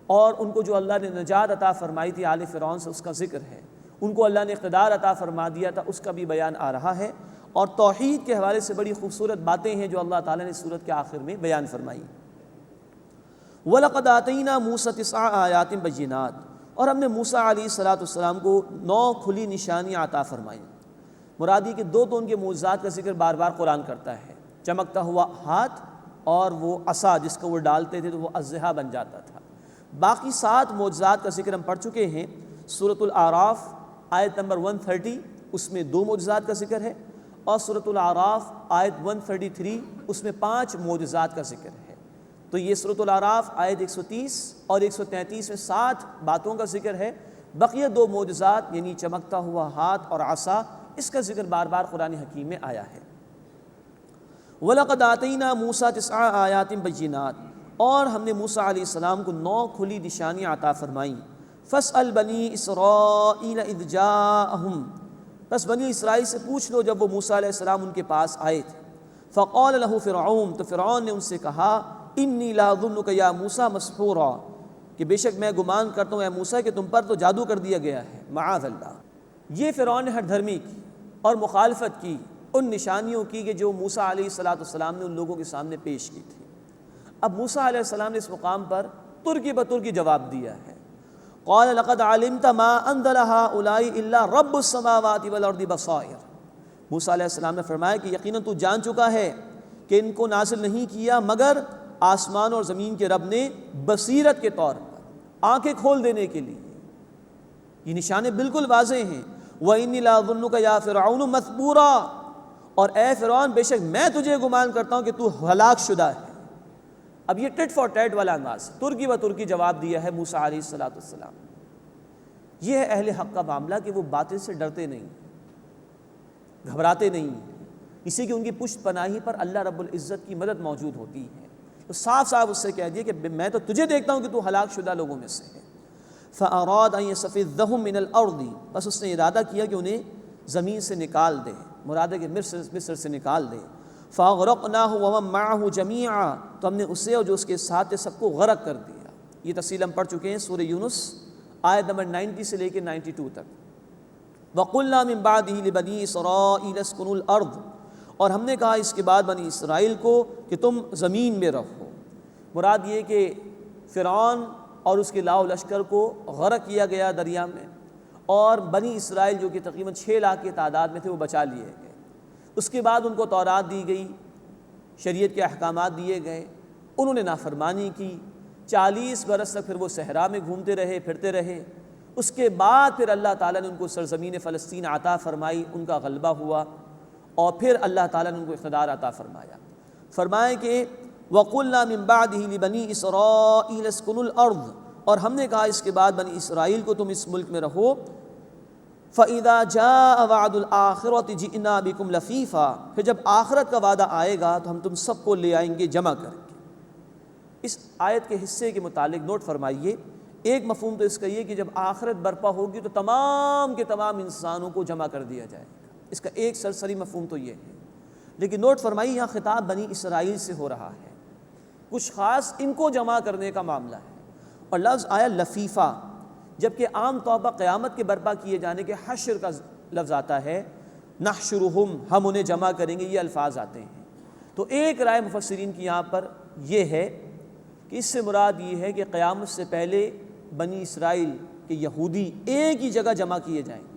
اور ان کو جو اللہ نے نجات عطا فرمائی تھی آل فرعون سے اس کا ذکر ہے، ان کو اللہ نے اقتدار عطا فرما دیا تھا اس کا بھی بیان آ رہا ہے، اور توحید کے حوالے سے بڑی خوبصورت باتیں ہیں جو اللہ تعالیٰ نے سورت کے آخر میں بیان فرمائی۔ وَلَقَدْ آتَيْنَا مُوسَىٰ 9 آیَاتٍ بَيِّنَاتٍ، اور ہم نے موسیٰ علیہ السلام کو 9 کھلی نشانیاں عطا فرمائیں۔ مرادی کہ دو تو ان کے معجزات کا ذکر بار بار قرآن کرتا ہے، چمکتا ہوا ہاتھ اور وہ عصا جس کو وہ ڈالتے تھے تو وہ اژدہا بن جاتا تھا۔ باقی 7 معجزات کا ذکر ہم پڑھ چکے ہیں۔ سورۃ الاعراف آیت نمبر 130 اس میں 2 معجزات کا ذکر ہے، اور سورۃ الاعراف آیت 133 اس میں 5 معجزات کا ذکر ہے۔ تو یہ سورۃ الاعراف آیت 130 اور 133 میں 7 باتوں کا ذکر ہے، بقیہ 2 معجزات یعنی چمکتا ہوا ہاتھ اور عصا، اس کا ذکر بار بار قرآن حکیم میں آیا ہے۔ وَلَقَدْ آتَيْنَا مُوسَىٰ 9 آیَاتٍ بَيِّنَاتٍ، اور ہم نے موسیٰ علیہ السلام کو 9 کھلی نشانیاں عطا فرمائیں۔ فَاسْأَلْ بَنِي إِسْرَائِيلَ إِذْ جَاءَهُمْ، بس بنی اسرائیل سے پوچھ لو جب وہ موسیٰ علیہ السلام ان کے پاس آئے تھے۔ فَقَالَ لَهُ فِرْعَوْنُ، تو فرعون نے ان سے کہا إِنِّي لَأَظُنُّكَ يَا مُوسَىٰ مَسْحُورًا، کہ بے شک میں گمان کرتا ہوں اے موسیٰ کہ تم پر تو جادو کر دیا گیا ہے، معاذ اللہ۔ یہ فرعون نے ہر دھرمی کی اور مخالفت کی ان نشانیوں کی کہ جو موسیٰ علیہ السلام نے ان لوگوں کے سامنے پیش کی تھی۔ اب موسیٰ علیہ السلام نے اس مقام پر ترکی بترکی جواب دیا ہے۔ قال لقد علمت ما انزل هؤلاء الا رب السماوات والارض بصائر، موسیٰ علیہ السلام نے فرمایا کہ یقیناً تو جان چکا ہے کہ ان کو نازل نہیں کیا مگر آسمان اور زمین کے رب نے بصیرت کے طور پر، آنکھیں کھول دینے کے لیے۔ یہ نشانے بالکل واضح ہیں۔ وَإِنِّي لَأَظُنُّكَ يَا فِرْعَوْنُ مَثْبُورًا، اور اے فرعون بے شک میں تجھے گمان کرتا ہوں کہ تو ہلاک شدہ ہے۔ اب یہ ٹٹ فار ٹیٹ والا انداز، ترکی و ترکی جواب دیا ہے موسیٰ علیہ السلام۔ یہ ہے اہل حق کا معاملہ کہ وہ باطل سے ڈرتے نہیں، گھبراتے نہیں، اسی کی ان کی پشت پناہی پر اللہ رب العزت کی مدد موجود ہوتی ہے۔ تو صاف صاف اس سے کہہ دیا کہ میں تو تجھے دیکھتا ہوں کہ تو ہلاک شدہ لوگوں میں سے ہے۔ فَأَرَادَ أَن يَسْتَفِزَّهُم مِّنَ الْأَرْضِ، بس اس نے ارادہ کیا کہ انہیں زمین سے نکال دے، مراد ہے کہ مصر سے نکال دے۔ فَأَغْرَقْنَاهُ وَمَن مَّعَهُ جَمِيعًا، تو ہم نے اسے اور جو اس کے ساتھ تھے سب کو غرق کر دیا۔ یہ تفصیل ہم پڑھ چکے ہیں سورہ یونس آیت نمبر 90 سے لے کے 92 تک۔ وَقُلْنَا مِن بَعْدِهِ لِبَنِي إِسْرَائِيلَ اسْكُنُوا الْأَرْضَ، اور ہم نے کہا اس کے بعد بنی اسرائیل کو کہ تم زمین میں رہو۔ مراد یہ کہ فرعون اور اس کے لاؤ لشکر کو غرق کیا گیا دریا میں، اور بنی اسرائیل جو کہ تقریباً 6 لاکھ کی تعداد میں تھے وہ بچا لیے گئے۔ اس کے بعد ان کو تورات دی گئی، شریعت کے احکامات دیے گئے، انہوں نے نافرمانی کی، 40 برس تک پھر وہ صحرا میں گھومتے رہے پھرتے رہے۔ اس کے بعد پھر اللہ تعالیٰ نے ان کو سرزمین فلسطین عطا فرمائی، ان کا غلبہ ہوا، اور پھر اللہ تعالیٰ نے ان کو اقتدار عطا فرمایا۔ فرمائے کہ وَقُلْنَا مِن بَعْدِهِ لِبَنِي إِسْرَائِيلَ اسْكُنُوا الْأَرْضَ، اور ہم نے کہا اس کے بعد بنی اسرائیل کو تم اس ملک میں رہو۔ فَإِذَا جَاءَ وَعْدُ الْآخِرَةِ جِئْنَا بِكُمْ لَفِيفًا، پھر جب آخرت کا وعدہ آئے گا تو ہم تم سب کو لے آئیں گے جمع کر کے۔ اس آیت کے حصے کے متعلق نوٹ فرمائیے، ایک مفہوم تو اس کا یہ کہ جب آخرت برپا ہوگی تو تمام کے تمام انسانوں کو جمع کر دیا جائے گا، اس کا ایک سرسری مفہوم تو یہ ہے۔ لیکن نوٹ فرمائیے یہاں خطاب بنی اسرائیل سے ہو رہا ہے، کچھ خاص ان کو جمع کرنے کا معاملہ ہے، اور لفظ آیا لفیفہ، جبکہ عام طور پر قیامت کے برپا کیے جانے کے حشر کا لفظ آتا ہے، نحشرہم، ہم انہیں جمع کریں گے، یہ الفاظ آتے ہیں۔ تو ایک رائے مفسرین کی یہاں پر یہ ہے کہ اس سے مراد یہ ہے کہ قیامت سے پہلے بنی اسرائیل کے یہودی ایک ہی جگہ جمع کیے جائیں گے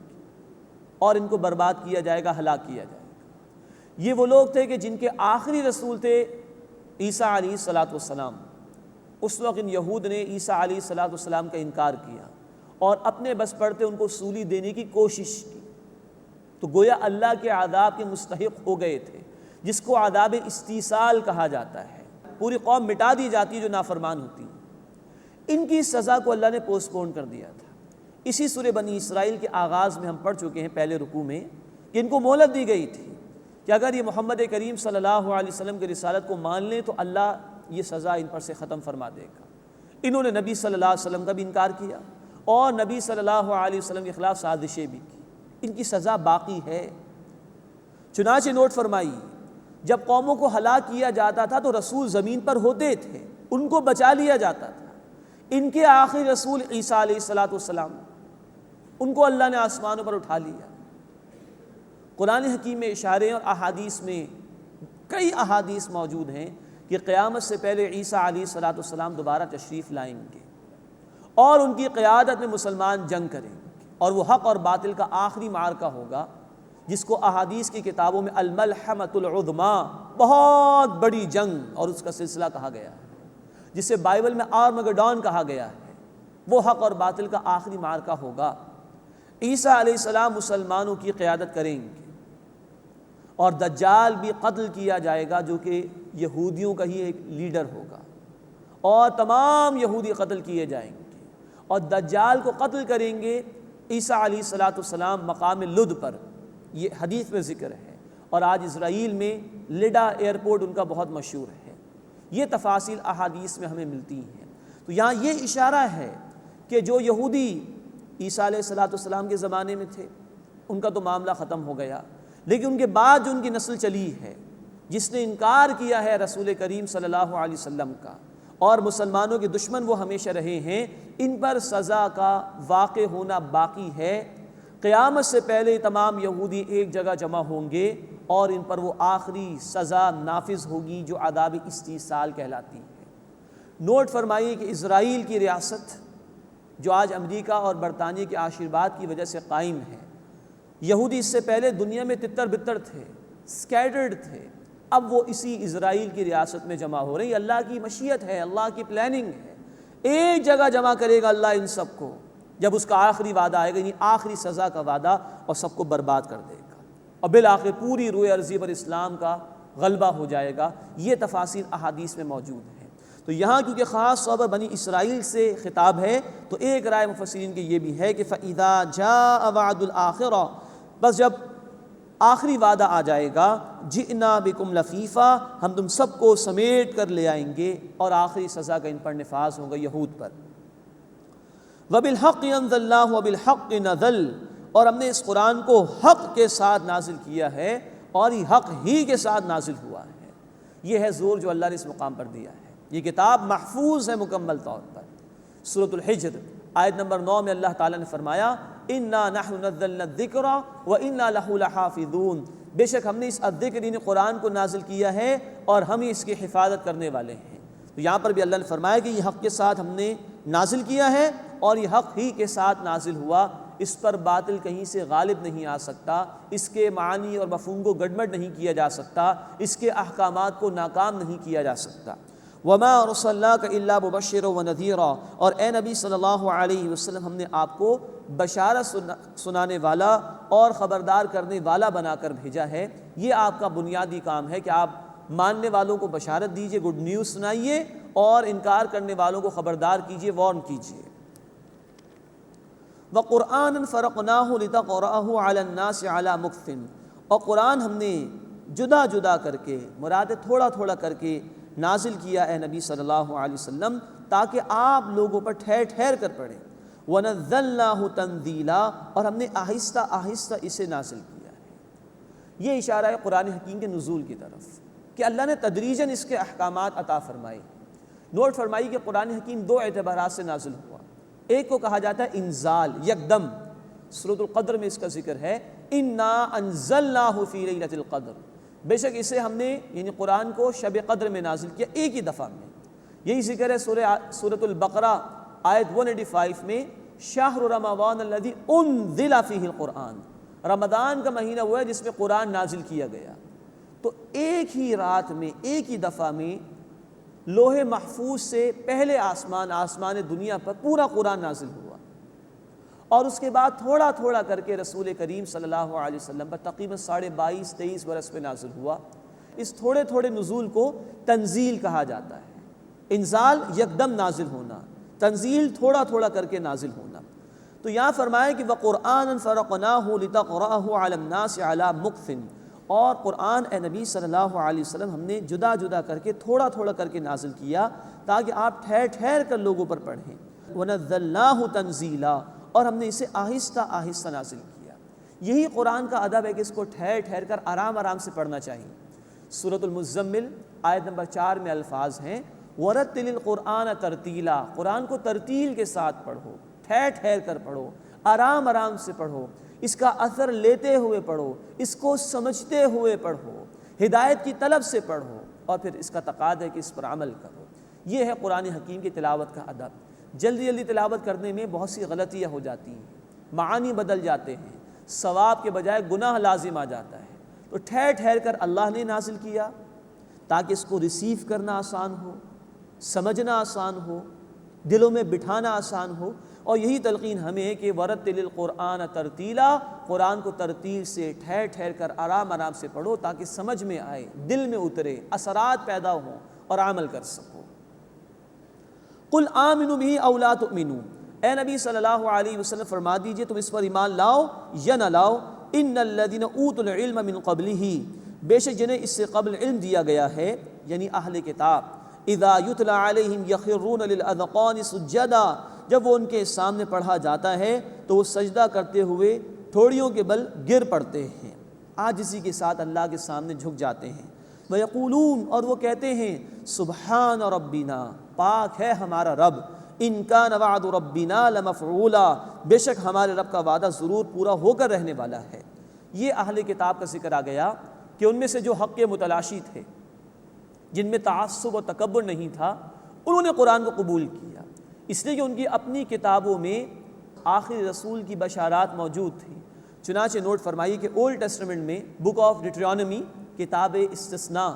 اور ان کو برباد کیا جائے گا، ہلاک کیا جائے گا۔ یہ وہ لوگ تھے کہ جن کے آخری رسول تھے عیسیٰ علیہ السلام۔ اس وقت ان یہود نے عیسیٰ علیہ السلام کا انکار کیا اور اپنے بس پڑتے ان کو سولی دینے کی کوشش کی، تو گویا اللہ کے عذاب کے مستحق ہو گئے تھے، جس کو عذاب استیصال کہا جاتا ہے۔ پوری قوم مٹا دی جاتی ہے جو نافرمان ہوتی ہے۔ ان کی سزا کو اللہ نے پوسٹ پون کر دیا تھا۔ اسی سورہ بنی اسرائیل کے آغاز میں ہم پڑھ چکے ہیں پہلے رکوع میں کہ ان کو مہلت دی گئی تھی کہ اگر یہ محمد کریم صلی اللہ علیہ وسلم کی رسالت کو مان لیں تو اللہ یہ سزا ان پر سے ختم فرما دے گا۔ انہوں نے نبی صلی اللہ علیہ وسلم کا بھی انکار کیا اور نبی صلی اللہ علیہ وسلم کے خلاف سازشیں بھی کی، ان کی سزا باقی ہے۔ چنانچہ نوٹ فرمائی، جب قوموں کو ہلاک کیا جاتا تھا تو رسول زمین پر ہوتے تھے، ان کو بچا لیا جاتا تھا۔ ان کے آخری رسول عیسیٰ علیہ السلام، ان کو اللہ نے آسمانوں پر اٹھا لیا۔ قرآن حکیم میں اشارے اور احادیث میں کئی احادیث موجود ہیں کہ قیامت سے پہلے عیسیٰ علیہ السلام دوبارہ تشریف لائیں گے اور ان کی قیادت میں مسلمان جنگ کریں گے، اور وہ حق اور باطل کا آخری معرکہ ہوگا، جس کو احادیث کی کتابوں میں الملحمۃ العظمیٰ، بہت بڑی جنگ اور اس کا سلسلہ کہا گیا ہے، جسے بائبل میں آرمگڈون کہا گیا ہے۔ وہ حق اور باطل کا آخری معرکہ ہوگا۔ عیسیٰ علیہ السلام مسلمانوں کی قیادت کریں گے، اور دجال بھی قتل کیا جائے گا جو کہ یہودیوں کا ہی ایک لیڈر ہوگا، اور تمام یہودی قتل کیے جائیں گے، اور دجال کو قتل کریں گے عیسیٰ علیہ السلام مقام لد پر، یہ حدیث میں ذکر ہے، اور آج اسرائیل میں لڈا ایئرپورٹ ان کا بہت مشہور ہے۔ یہ تفاصیل احادیث میں ہمیں ملتی ہیں۔ تو یہاں یہ اشارہ ہے کہ جو یہودی عیسیٰ علیہ السلام کے زمانے میں تھے ان کا تو معاملہ ختم ہو گیا، لیکن ان کے بعد جو ان کی نسل چلی ہے، جس نے انکار کیا ہے رسول کریم صلی اللہ علیہ وسلم کا، اور مسلمانوں کے دشمن وہ ہمیشہ رہے ہیں، ان پر سزا کا واقع ہونا باقی ہے۔ قیامت سے پہلے تمام یہودی ایک جگہ جمع ہوں گے اور ان پر وہ آخری سزا نافذ ہوگی جو عذاب استیصال کہلاتی ہے۔ نوٹ فرمائیے کہ اسرائیل کی ریاست جو آج امریکہ اور برطانیہ کے آشرواد کی وجہ سے قائم ہے، یہودی اس سے پہلے دنیا میں تتر بتر تھے، سکیٹرڈ تھے، اب وہ اسی اسرائیل کی ریاست میں جمع ہو رہے ہیں۔ اللہ کی مشیت ہے، اللہ کی پلاننگ ہے، ایک جگہ جمع کرے گا اللہ ان سب کو جب اس کا آخری وعدہ آئے گا، یعنی آخری سزا کا وعدہ، اور سب کو برباد کر دے گا، اور بالآخر پوری روئے ارضی پر اسلام کا غلبہ ہو جائے گا۔ یہ تفاصیل احادیث میں موجود ہیں۔ تو یہاں کیونکہ خاص طور پر بنی اسرائیل سے خطاب ہے، تو ایک رائے مفسرین کی یہ بھی ہے کہ فَإِذَا جَاءَ وَعْدُ الْآخِرَةِ، بس جب آخری وعدہ آ جائے گا، جِئْنَا بِكُمْ لَفِيفًا، ہم تم سب کو سمیٹ کر لے آئیں گے، اور آخری سزا کا ان پر نفاذ ہوگا یہود پر۔ وَبِالْحَقِّ أَنزَلْنَاهُ وَبِالْحَقِّ نَزَلَ، اور ہم نے اس قرآن کو حق کے ساتھ نازل کیا ہے، اور یہ حق ہی کے ساتھ نازل ہوا ہے۔ یہ ہے زور جو اللہ نے اس مقام پر دیا ہے۔ یہ کتاب محفوظ ہے مکمل طور پر۔ سورۃ الحجر آیت نمبر 9 میں اللہ تعالیٰ نے فرمایا اِنَّا نَحْنُ نَزَّلْنَا الذِّكْرَ وَإِنَّا لَهُ لَحَافِظُونَ، بے شک ہم نے اس الذکر یعنی قرآن کو نازل کیا ہے اور ہم اس کی حفاظت کرنے والے ہیں۔ تو یہاں پر بھی اللہ نے فرمایا کہ یہ حق کے ساتھ ہم نے نازل کیا ہے اور یہ حق ہی کے ساتھ نازل ہوا، اس پر باطل کہیں سے غالب نہیں آ سکتا، اس کے معنی اور مفہوم کو گڑبڑ نہیں کیا جا سکتا، اس کے احکامات کو ناکام نہیں کیا جا سکتا۔ وَمَا أَرْسَلْنَاكَ إِلَّا مُبَشِّرًا وَنَذِيرًا، اور اے نبی صلی اللہ علیہ وسلم ہم نے آپ کو بشارت سنانے والا اور خبردار کرنے والا بنا کر بھیجا ہے۔ یہ آپ کا بنیادی کام ہے کہ آپ ماننے والوں کو بشارت دیجئے، گڈ نیوز سنائیے، اور انکار کرنے والوں کو خبردار کیجئے، وارن کیجئے۔ وَقُرْآنًا فَرَقْنَاهُ لِتَقْرَأَهُ عَلَى النَّاسِ عَلَى مُكْثٍ، اور قرآن ہم نے جدا جدا کر کے، مراد تھوڑا تھوڑا کر کے نازل کیا اے نبی صلی اللہ علیہ وسلم، تاکہ آپ لوگوں پر ٹھہر ٹھہر کر پڑھیں۔ وَنَزَّلْنَاهُ تَنزِيلًا، اور ہم نے آہستہ آہستہ اسے نازل کیا ہے۔ یہ اشارہ ہے قرآن حکیم کے نزول کی طرف کہ اللہ نے تدریجاً اس کے احکامات عطا فرمائے۔ نوٹ فرمائی کہ قرآن حکیم دو اعتبارات سے نازل ہوا۔ ایک کو کہا جاتا ہے انزال، یکدم، سورۃ القدر میں اس کا ذکر ہے، اِنَّا أَنزَلْنَاهُ فِي لَيْلَةِ الْقَدْرِ، بے شک اسے ہم نے یعنی قرآن کو شب قدر میں نازل کیا، ایک ہی دفعہ میں۔ یہی ذکر ہے سورۃ البقرہ آیت 185 میں، شہر رمضان الذی انزل فیہ القرآن، رمضان کا مہینہ وہ ہے جس میں قرآن نازل کیا گیا۔ تو ایک ہی رات میں، ایک ہی دفعہ میں لوح محفوظ سے پہلے آسمان دنیا پر پورا قرآن نازل ہوا، اور اس کے بعد تھوڑا تھوڑا کر کے رسول کریم صلی اللہ علیہ وسلم پر تقریباً 22-23 برس میں نازل ہوا۔ اس تھوڑے تھوڑے نزول کو تنزیل کہا جاتا ہے۔ انزال یکدم نازل ہونا، تنزیل تھوڑا تھوڑا کر کے نازل ہونا۔ تو یہاں فرمایا کہ وَقُرْآنًا فَرَقْنَاهُ لِتَقْرَأَهُ عَلَى النَّاسِ عَلَى مُكْثٍ، اور قرآن اے نبی صلی اللہ علیہ وسلم ہم نے جدا جدا کر کے تھوڑا تھوڑا کر کے نازل کیا تاکہ آپ ٹھہر ٹھہر کر لوگوں پر پڑھیں۔ وَنَزَّلْنَاهُ تَنزِيلًا، اور ہم نے اسے آہستہ آہستہ نازل کیا۔ یہی قرآن کا ادب ہے کہ اس کو ٹھہر ٹھہر کر آرام آرام سے پڑھنا چاہیے۔ سورۃ المزمل آیت نمبر 4 میں الفاظ ہیں وَرَتِّلِ الْقُرْآنَ تَرْتِيلًا، قرآن کو ترتیل کے ساتھ پڑھو، ٹھہر ٹھہر کر پڑھو، آرام آرام سے پڑھو، اس کا اثر لیتے ہوئے پڑھو، اس کو سمجھتے ہوئے پڑھو، ہدایت کی طلب سے پڑھو، اور پھر اس کا تقاضا ہے کہ اس پر عمل کرو۔ یہ ہے قرآن حکیم کی تلاوت کا ادب۔ جلدی جلدی تلاوت کرنے میں بہت سی غلطیاں ہو جاتی ہیں، معانی بدل جاتے ہیں، ثواب کے بجائے گناہ لازم آ جاتا ہے۔ تو ٹھہر ٹھہر کر اللہ نے نازل کیا تاکہ اس کو ریسیو کرنا آسان ہو، سمجھنا آسان ہو، دلوں میں بٹھانا آسان ہو، اور یہی تلقین ہمیں ہے کہ وَرَتِّلِ الْقُرْآنَ تَرْتِيلًا، قرآن کو ترتیل سے ٹھہر ٹھہر کر آرام آرام سے پڑھو تاکہ سمجھ میں آئے، دل میں اترے، اثرات پیدا ہوں اور عمل کر سکو۔ قُلْ آمِنُوا بِهِ أَوْ لَا تُؤْمِنُوا، اے نبی صلی اللہ علیہ وسلم فرما دیجئے تم اس پر ایمان لاؤ یا نہ لاؤ، إِنَّ الَّذِينَ أُوتُوا الْعِلْمَ مِنْ قَبْلِهِ، بے شک جنہیں اس سے قبل علم دیا گیا ہے یعنی اہل کتاب، اذا یتلی علیہم یخرون للاذقان سجدا، جب وہ ان کے سامنے پڑھا جاتا ہے تو وہ سجدہ کرتے ہوئے ٹھوڑیوں کے بل گر پڑتے ہیں، عاجزی کے ساتھ اللہ کے سامنے جھک جاتے ہیں۔ ویقولون، اور وہ کہتے ہیں سبحان ربنا، پاک ہے ہمارا رب، ان کان وعد ربنا لمفعولا، بے شک ہمارے رب کا وعدہ ضرور پورا ہو کر رہنے والا ہے۔ یہ اہل کتاب کا ذکر آ گیا کہ ان میں سے جو حق کے متلاشی تھے، جن میں تعصب و تکبر نہیں تھا، انہوں نے قرآن کو قبول کیا، اس لیے کہ ان کی اپنی کتابوں میں آخری رسول کی بشارات موجود تھیں۔ چنانچہ نوٹ فرمائیے کہ اولڈ ٹیسٹمنٹ میں بک آف ڈیٹرانومی، کتاب استثناء،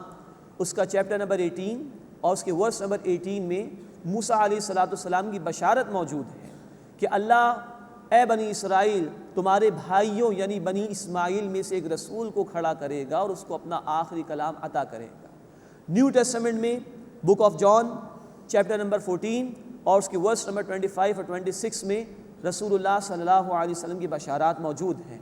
اس کا چیپٹر نمبر 18 اور اس کے ورس نمبر 18 میں موسیٰ علیہ السلام کی بشارت موجود ہے کہ اللہ اے بنی اسرائیل تمہارے بھائیوں یعنی بنی اسماعیل میں سے ایک رسول کو کھڑا کرے گا اور اس کو اپنا آخری کلام عطا کرے گا۔ نیو ٹیسٹمنٹ میں book of John chapter number 14 اور اس کے ورس نمبر 25 اور 26 میں رسول اللہ صلی اللہ علیہ وسلم کی بشارات موجود ہیں۔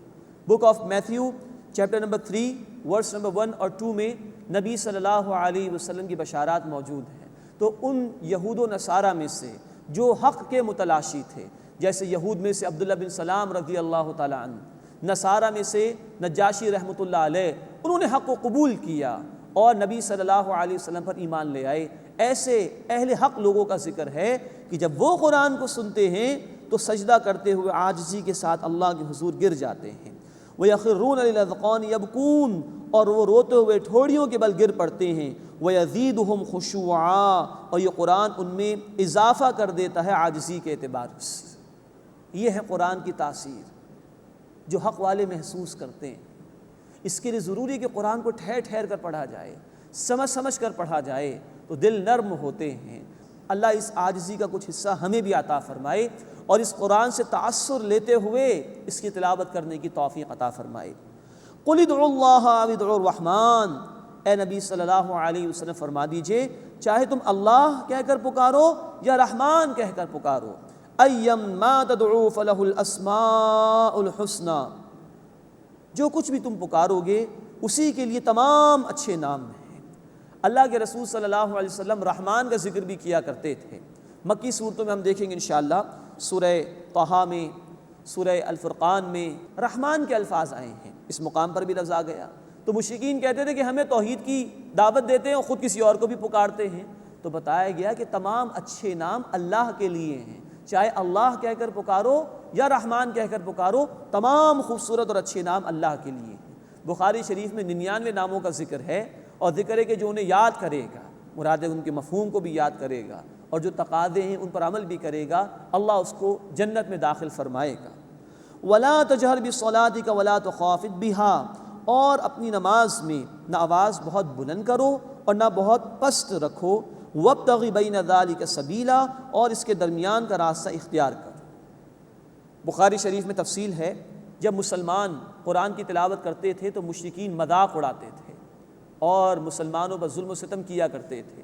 Book of Matthew chapter number 3 verse number 1 اور 2 میں نبی صلی اللہ علیہ وسلم کی بشارات موجود ہیں۔ تو ان یہود و نصارہ میں سے جو حق کے متلاشی تھے، جیسے یہود میں سے عبداللہ بن سلام رضی اللہ تعالیٰ عنہ، نصارہ میں سے نجاشی رحمۃ اللہ علیہ، انہوں نے حق کو قبول کیا اور نبی صلی اللہ علیہ وسلم پر ایمان لے آئے۔ ایسے اہل حق لوگوں کا ذکر ہے کہ جب وہ قرآن کو سنتے ہیں تو سجدہ کرتے ہوئے عاجزی کے ساتھ اللہ کے حضور گر جاتے ہیں۔ وَيَخِرُّونَ لِلْأَذْقَانِ يَبْكُونَ، اور وہ روتے ہوئے ٹھوڑیوں کے بل گر پڑتے ہیں۔ وَيَزِيدُهُمْ خُشُوعًا، اور یہ قرآن ان میں اضافہ کر دیتا ہے عاجزی کے اعتبار سے۔ یہ ہے قرآن کی تاثیر جو حق والے محسوس کرتے ہیں۔ اس کے لیے ضروری ہے کہ قرآن کو ٹھہر ٹھہر کر پڑھا جائے، سمجھ سمجھ کر پڑھا جائے تو دل نرم ہوتے ہیں۔ اللہ اس عاجزی کا کچھ حصہ ہمیں بھی عطا فرمائے اور اس قرآن سے تأثر لیتے ہوئے اس کی تلاوت کرنے کی توفیق عطا فرمائے۔ قُلِ ادْعُوا اللَّهَ أَوِ ادْعُوا الرَّحْمَٰنَ، اے نبی صلی اللہ علیہ وسلم فرما دیجئے چاہے تم اللہ کہہ کر پکارو یا رحمان کہہ کر پکارو، أَيَّمَّا تَدْعُوا فَلَهُ الْأَسْمَاءُ الْحُسْنَىٰ، جو کچھ بھی تم پکارو گے اسی کے لیے تمام اچھے نام ہیں۔ اللہ کے رسول صلی اللہ علیہ وسلم رحمان کا ذکر بھی کیا کرتے تھے۔ مکی صورتوں میں ہم دیکھیں گے انشاءاللہ، سورہ طٰہٰ میں، سورہ الفرقان میں رحمان کے الفاظ آئے ہیں، اس مقام پر بھی لفظ آ گیا۔ تو مشرکین کہتے تھے کہ ہمیں توحید کی دعوت دیتے ہیں اور خود کسی اور کو بھی پکارتے ہیں، تو بتایا گیا کہ تمام اچھے نام اللہ کے لیے ہیں، چاہے اللہ کہہ کر پکارو یا رحمان کہہ کر پکارو، تمام خوبصورت اور اچھے نام اللہ کے لیے ہیں۔ بخاری شریف میں 99 ناموں کا ذکر ہے، اور ذکر ہے کہ جو انہیں یاد کرے گا، مراد ہے ان کے مفہوم کو بھی یاد کرے گا اور جو تقاضے ہیں ان پر عمل بھی کرے گا، اللہ اس کو جنت میں داخل فرمائے گا۔ وَلَا تَجْهَرْ بِصَلَاتِكَ وَلَا تُخَافِتْ بِهَا، اور اپنی نماز میں نہ آواز بہت بلند کرو اور نہ بہت پست رکھو۔ وَابْتَغِ بَيْنَ ذَلِكَ سَبِيلًا، اور اس کے درمیان کا راستہ اختیار کرو۔ بخاری شریف میں تفصیل ہے، جب مسلمان قرآن کی تلاوت کرتے تھے تو مشرکین مذاق اڑاتے تھے اور مسلمانوں پر ظلم و ستم کیا کرتے تھے،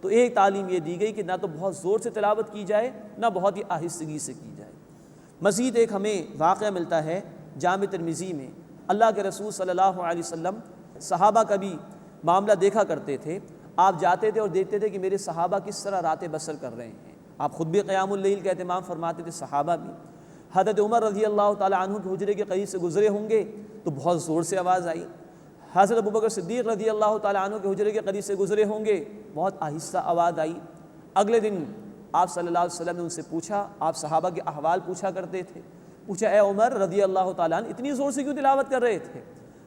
تو ایک تعلیم یہ دی گئی کہ نہ تو بہت زور سے تلاوت کی جائے نہ بہت ہی آہستگی سے کی جائے۔ مزید ایک ہمیں واقعہ ملتا ہے جامع ترمذی میں، اللہ کے رسول صلی اللہ علیہ وسلم صحابہ کا بھی معاملہ دیکھا کرتے تھے۔ آپ جاتے تھے اور دیکھتے تھے کہ میرے صحابہ کس طرح راتیں بسر کر رہے ہیں۔ آپ خود بھی قیام اللیل کا اہتمام فرماتے تھے، صحابہ بھی۔ حضرت عمر رضی اللہ تعالیٰ عنہ کے حجرے کے قریب سے گزرے ہوں گے تو بہت زور سے آواز آئی، حضرت ابوبکر صدیق رضی اللہ تعالیٰ عنہ کے حجرے کے قریب سے گزرے ہوں گے، بہت آہستہ آواز آئی۔ اگلے دن آپ صلی اللہ علیہ وسلم نے ان سے پوچھا، آپ صحابہ کے احوال پوچھا کرتے تھے، پوچھا اے عمر رضی اللہ تعالیٰ عنہ اتنی زور سے کیوں تلاوت کر رہے تھے؟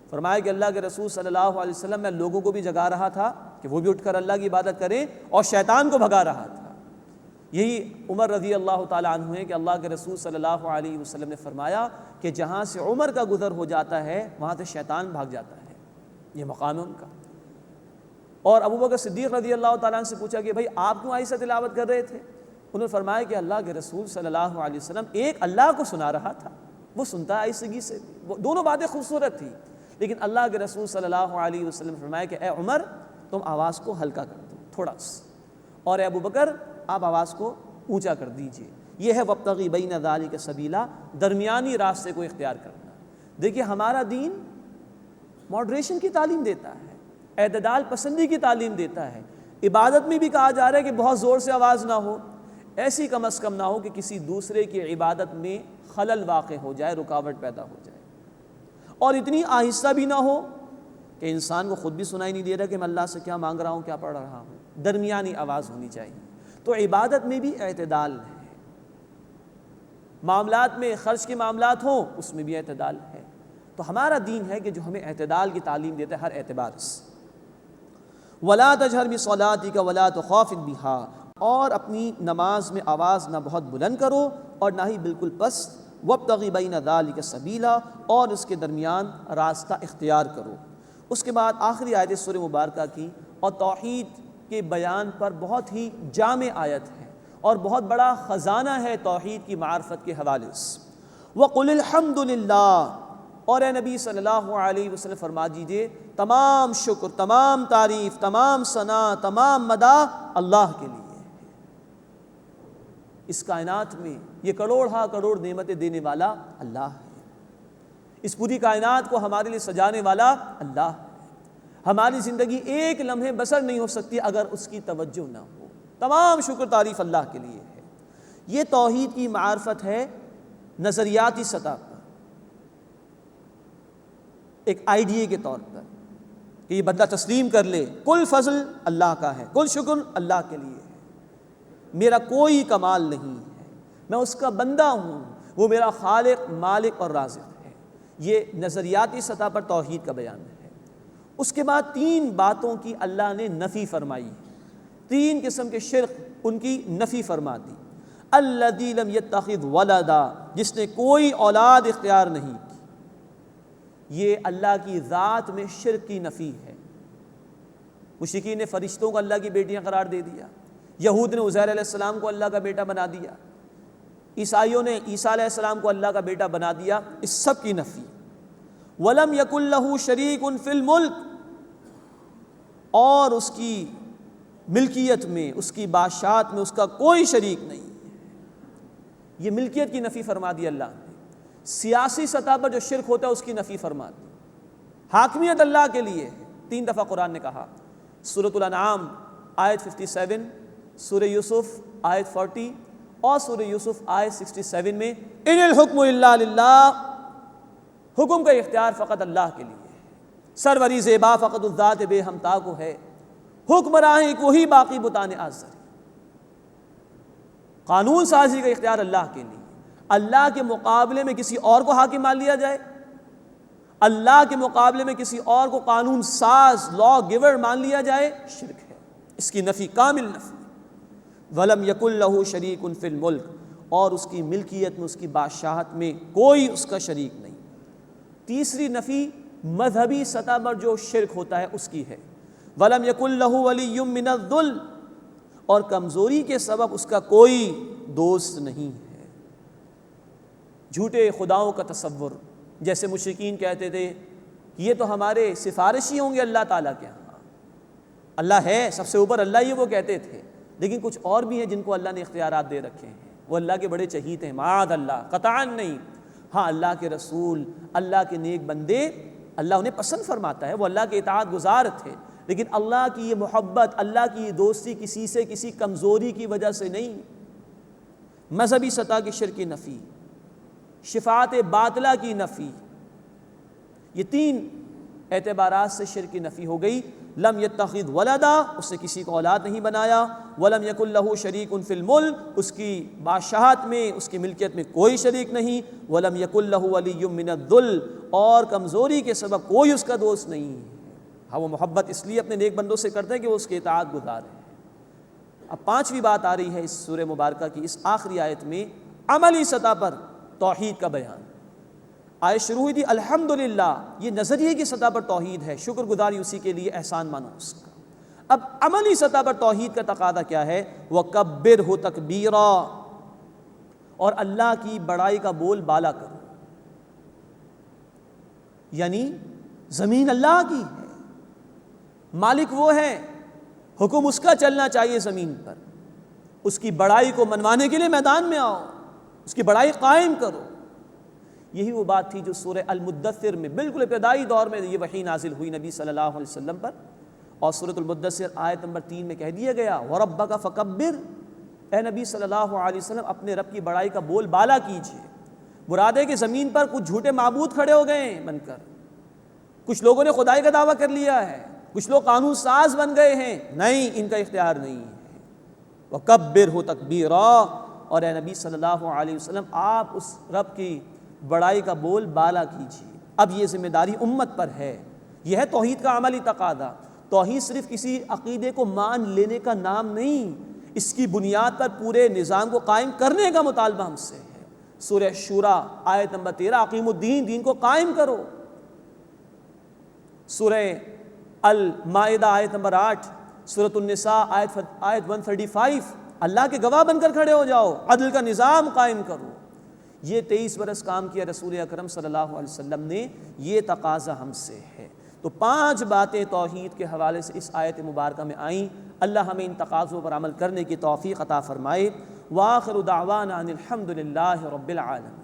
فرمایا کہ اللہ کے رسول صلی اللہ علیہ وسلم میں لوگوں کو بھی جگا رہا تھا کہ وہ بھی اٹھ کر اللہ کی عبادت کریں اور شیطان کو بھگا رہا تھا۔ یہی عمر رضی اللہ تعالیٰ عنہ ہے کہ اللہ کے رسول صلی اللہ علیہ وسلم نے فرمایا کہ جہاں سے عمر کا گزر ہو جاتا ہے وہاں سے شیطان بھاگ جاتا ہے، یہ مقام ہے ان کا۔ اور ابوبکر صدیق رضی اللہ تعالیٰ عنہ سے پوچھا کہ بھائی آپ کیوں آہستہ تلاوت کر رہے تھے؟ انہوں نے فرمایا کہ اللہ کے رسول صلی اللہ علیہ وسلم ایک اللہ کو سنا رہا تھا، وہ سنتا آہستگی سے، وہ دونوں باتیں خوبصورت تھیں، لیکن اللہ کے رسول صلی اللہ علیہ وسلم فرمایا کہ اے عمر تم آواز کو ہلکا کر دو تھوڑا سا، اور اے ابوبکر آپ آواز کو اونچا کر دیجئے۔ یہ ہے وَابْتَغِ بَيْنَ ذَلِكَ سَبِيلًا، درمیانی راستے کو اختیار کرنا۔ دیکھیے ہمارا دین ماڈریشن کی تعلیم دیتا ہے، اعتدال پسندی کی تعلیم دیتا ہے۔ عبادت میں بھی کہا جا رہا ہے کہ بہت زور سے آواز نہ ہو، ایسی کم از کم نہ ہو کہ کسی دوسرے کی عبادت میں خلل واقع ہو جائے، رکاوٹ پیدا ہو جائے، اور اتنی آہستہ بھی نہ ہو کہ انسان کو خود بھی سنائی نہیں دے رہا کہ میں اللہ سے کیا مانگ رہا ہوں، کیا پڑھ رہا ہوں۔ درمیانی آواز ہونی چاہیے۔ تو عبادت میں بھی اعتدال ہے، معاملات میں خرچ کے معاملات ہوں اس میں بھی اعتدال ہے۔ تو ہمارا دین ہے کہ جو ہمیں اعتدال کی تعلیم دیتا ہے ہر اعتبار سے۔ وَلَا تَجْهَرْ بِصَلَاتِكَ وَلَا تُخَافِتْ بِهَا، اور اپنی نماز میں آواز نہ بہت بلند کرو اور نہ ہی بالکل پست۔ وَابْتَغِ بَيْنَ ذَلِكَ سَبِيلًا، اور اس کے درمیان راستہ اختیار کرو۔ اس کے بعد آخری آیت سورہ مبارکہ کی، اور توحید کے بیان پر بہت ہی جامع آیت ہے اور بہت بڑا خزانہ ہے توحید کی معرفت کے حوالے سے۔ وَقُلِ الْحَمْدُ لِلَّهِ، اور اے نبی صلی اللہ علیہ وسلم فرما دیجئے تمام شکر، تمام تعریف، تمام ثنا، تمام مدح اللہ کے لیے ہے۔ اس کائنات میں یہ کروڑ ہا کروڑ نعمتیں دینے والا اللہ ہے، اس پوری کائنات کو ہمارے لیے سجانے والا اللہ ہے۔ ہماری زندگی ایک لمحے بسر نہیں ہو سکتی اگر اس کی توجہ نہ ہو۔ تمام شکر تعریف اللہ کے لیے ہے۔ یہ توحید کی معرفت ہے نظریاتی سطح پر، ایک آئیڈیا کے طور پر، کہ یہ بندہ تسلیم کر لے کل فضل اللہ کا ہے، کل شکر اللہ کے لیے ہے، میرا کوئی کمال نہیں ہے، میں اس کا بندہ ہوں، وہ میرا خالق، مالک اور رازق ہے۔ یہ نظریاتی سطح پر توحید کا بیان ہے۔ اس کے بعد 3 باتوں کی اللہ نے نفی فرمائی، 3 قسم کے شرک ان کی نفی فرما دی۔ الذی لم یتخذ ولدا، جس نے کوئی اولاد اختیار نہیں کی، یہ اللہ کی ذات میں شرک کی نفی ہے۔ مشرکین نے فرشتوں کو اللہ کی بیٹیاں قرار دے دیا، یہود نے عزیر علیہ السلام کو اللہ کا بیٹا بنا دیا، عیسائیوں نے عیسیٰ علیہ السلام کو اللہ کا بیٹا بنا دیا، اس سب کی نفی۔ وَلَمْ يَكُنْ لَهُ شَرِيكٌ فِي الْمُلْكِ، اور اس کی ملکیت میں، اس کی بادشاہت میں اس کا کوئی شریک نہیں۔ یہ ملکیت کی نفی فرما دی اللہ نے۔ سیاسی سطح پر جو شرک ہوتا ہے اس کی نفی فرما دی۔ حاکمیت اللہ کے لیے 3 دفعہ قرآن نے کہا، سورۃ الانعام آیت 57، سورہ یوسف آیت 40 اور سورہ یوسف آیت 67 میں ان الحکم الا للہ، حکم کا اختیار فقط اللہ کے لیے ہے، سروری زیبا فقط الذات بے ہمتا کو ہے، حکمراں کوئی باقی بتانے آزر، قانون سازی کا اختیار اللہ کے لیے۔ اللہ کے مقابلے میں کسی اور کو حاکم مان لیا جائے، اللہ کے مقابلے میں کسی اور کو قانون ساز، لا گیور مان لیا جائے، شرک ہے۔ اس کی نفی کامل نفی۔ وَلَمْ يَكُنْ لَهُ شَرِيكٌ فِي الْمُلْكِ، اور اس کی ملکیت میں، اس کی بادشاہت میں کوئی اس کا شریک نہیں۔ تیسری نفی مذہبی سطح پر جو شرک ہوتا ہے اس کی ہے۔ وَلَمْ يَكُنْ لَهُ وَلِيٌّ مِّنَ الذُّلِّ، اور کمزوری کے سبب اس کا کوئی دوست نہیں ہے۔ جھوٹے خداؤں کا تصور، جیسے مشرکین کہتے تھے کہ یہ تو ہمارے سفارشی ہوں گے اللہ تعالیٰ کے ہاں، اللہ ہے سب سے اوپر، اللہ ہی وہ کہتے تھے، لیکن کچھ اور بھی ہیں جن کو اللہ نے اختیارات دے رکھے ہیں، وہ اللہ کے بڑے چہیتے ہیں، معاذ اللہ، قطعاً نہیں۔ ہاں اللہ کے رسول، اللہ کے نیک بندے، اللہ انہیں پسند فرماتا ہے، وہ اللہ کے اطاعت گزار تھے، لیکن اللہ کی یہ محبت، اللہ کی یہ دوستی کسی سے کسی کمزوری کی وجہ سے نہیں۔ مذہبی سطح کی شرک کی نفی، شفاعت باطلہ کی نفی، یہ 3 اعتبارات سے شرک کی نفی ہو گئی۔ لم یتخذ ولدا، اس نے کسی کو اولاد نہیں بنایا، ولم یکن لہ شریک فی الملک، اس کی بادشاہت میں، اس کی ملکیت میں کوئی شریک نہیں، ولم یکن لہ ولی من الذل، اور کمزوری کے سبب کوئی اس کا دوست نہیں۔ ہاں وہ محبت اس لیے اپنے نیک بندوں سے کرتے ہیں کہ وہ اس کے اطاعت گزار ہیں۔ اب 5ویں بات آ رہی ہے اس سورہ مبارکہ کی اس آخری آیت میں، عملی سطح پر توحید کا بیان۔ آیت شروع ہوئی تھی الحمدللہ، یہ نظریے کی سطح پر توحید ہے، شکر گزاری اسی کے لیے، احسان مانو اس کا۔ اب عملی سطح پر توحید کا تقاضا کیا ہے؟ وَكَبِّرْهُ تَكْبِيرًا، اور اللہ کی بڑائی کا بول بالا کرو، یعنی زمین اللہ کی ہے، مالک وہ ہے، حکم اس کا چلنا چاہیے زمین پر، اس کی بڑائی کو منوانے کے لیے میدان میں آؤ، اس کی بڑائی قائم کرو۔ یہی وہ بات تھی جو سورہ المدثر میں بالکل ابتدائی دور میں یہ وحی نازل ہوئی نبی صلی اللہ علیہ وسلم پر، اور سورۃ المدثر آیت نمبر 3 میں کہہ دیا گیا وَرَبَّكَ فَكَبِّرْ، اے نبی صلی اللہ علیہ وسلم اپنے رب کی بڑائی کا بول بالا کیجئے۔ مراد ہے کہ زمین پر کچھ جھوٹے معبود کھڑے ہو گئے ہیں بن کر، کچھ لوگوں نے خدائی کا دعویٰ کر لیا ہے، کچھ لوگ قانون ساز بن گئے ہیں، نہیں، ان کا اختیار نہیں ہے۔ وَكَبِّرْهُ تَكْبِيرًا، اور اے نبی صلی اللہ علیہ وسلم آپ اس رب کی بڑائی کا بول بالا کیجیے۔ اب یہ ذمہ داری امت پر ہے، یہ ہے توحید کا عملی تقاضا۔ توحید صرف کسی عقیدے کو مان لینے کا نام نہیں، اس کی بنیاد پر پورے نظام کو قائم کرنے کا مطالبہ ہم سے ہے۔ سورہ شورا آیت نمبر 13، اقیم الدین، دین کو قائم کرو۔ سورہ المائدہ آیت نمبر 8، سورۃ النساء آیت 135، اللہ کے گواہ بن کر کھڑے ہو جاؤ، عدل کا نظام قائم کرو۔ یہ 23 برس کام کیا رسول اکرم صلی اللہ علیہ وسلم نے، یہ تقاضا ہم سے ہے۔ تو 5 باتیں توحید کے حوالے سے اس آیت مبارکہ میں آئیں، اللہ ہمیں ان تقاضوں پر عمل کرنے کی توفیق عطا فرمائے۔ وآخر دعوانا ان الحمد للہ رب العالمین۔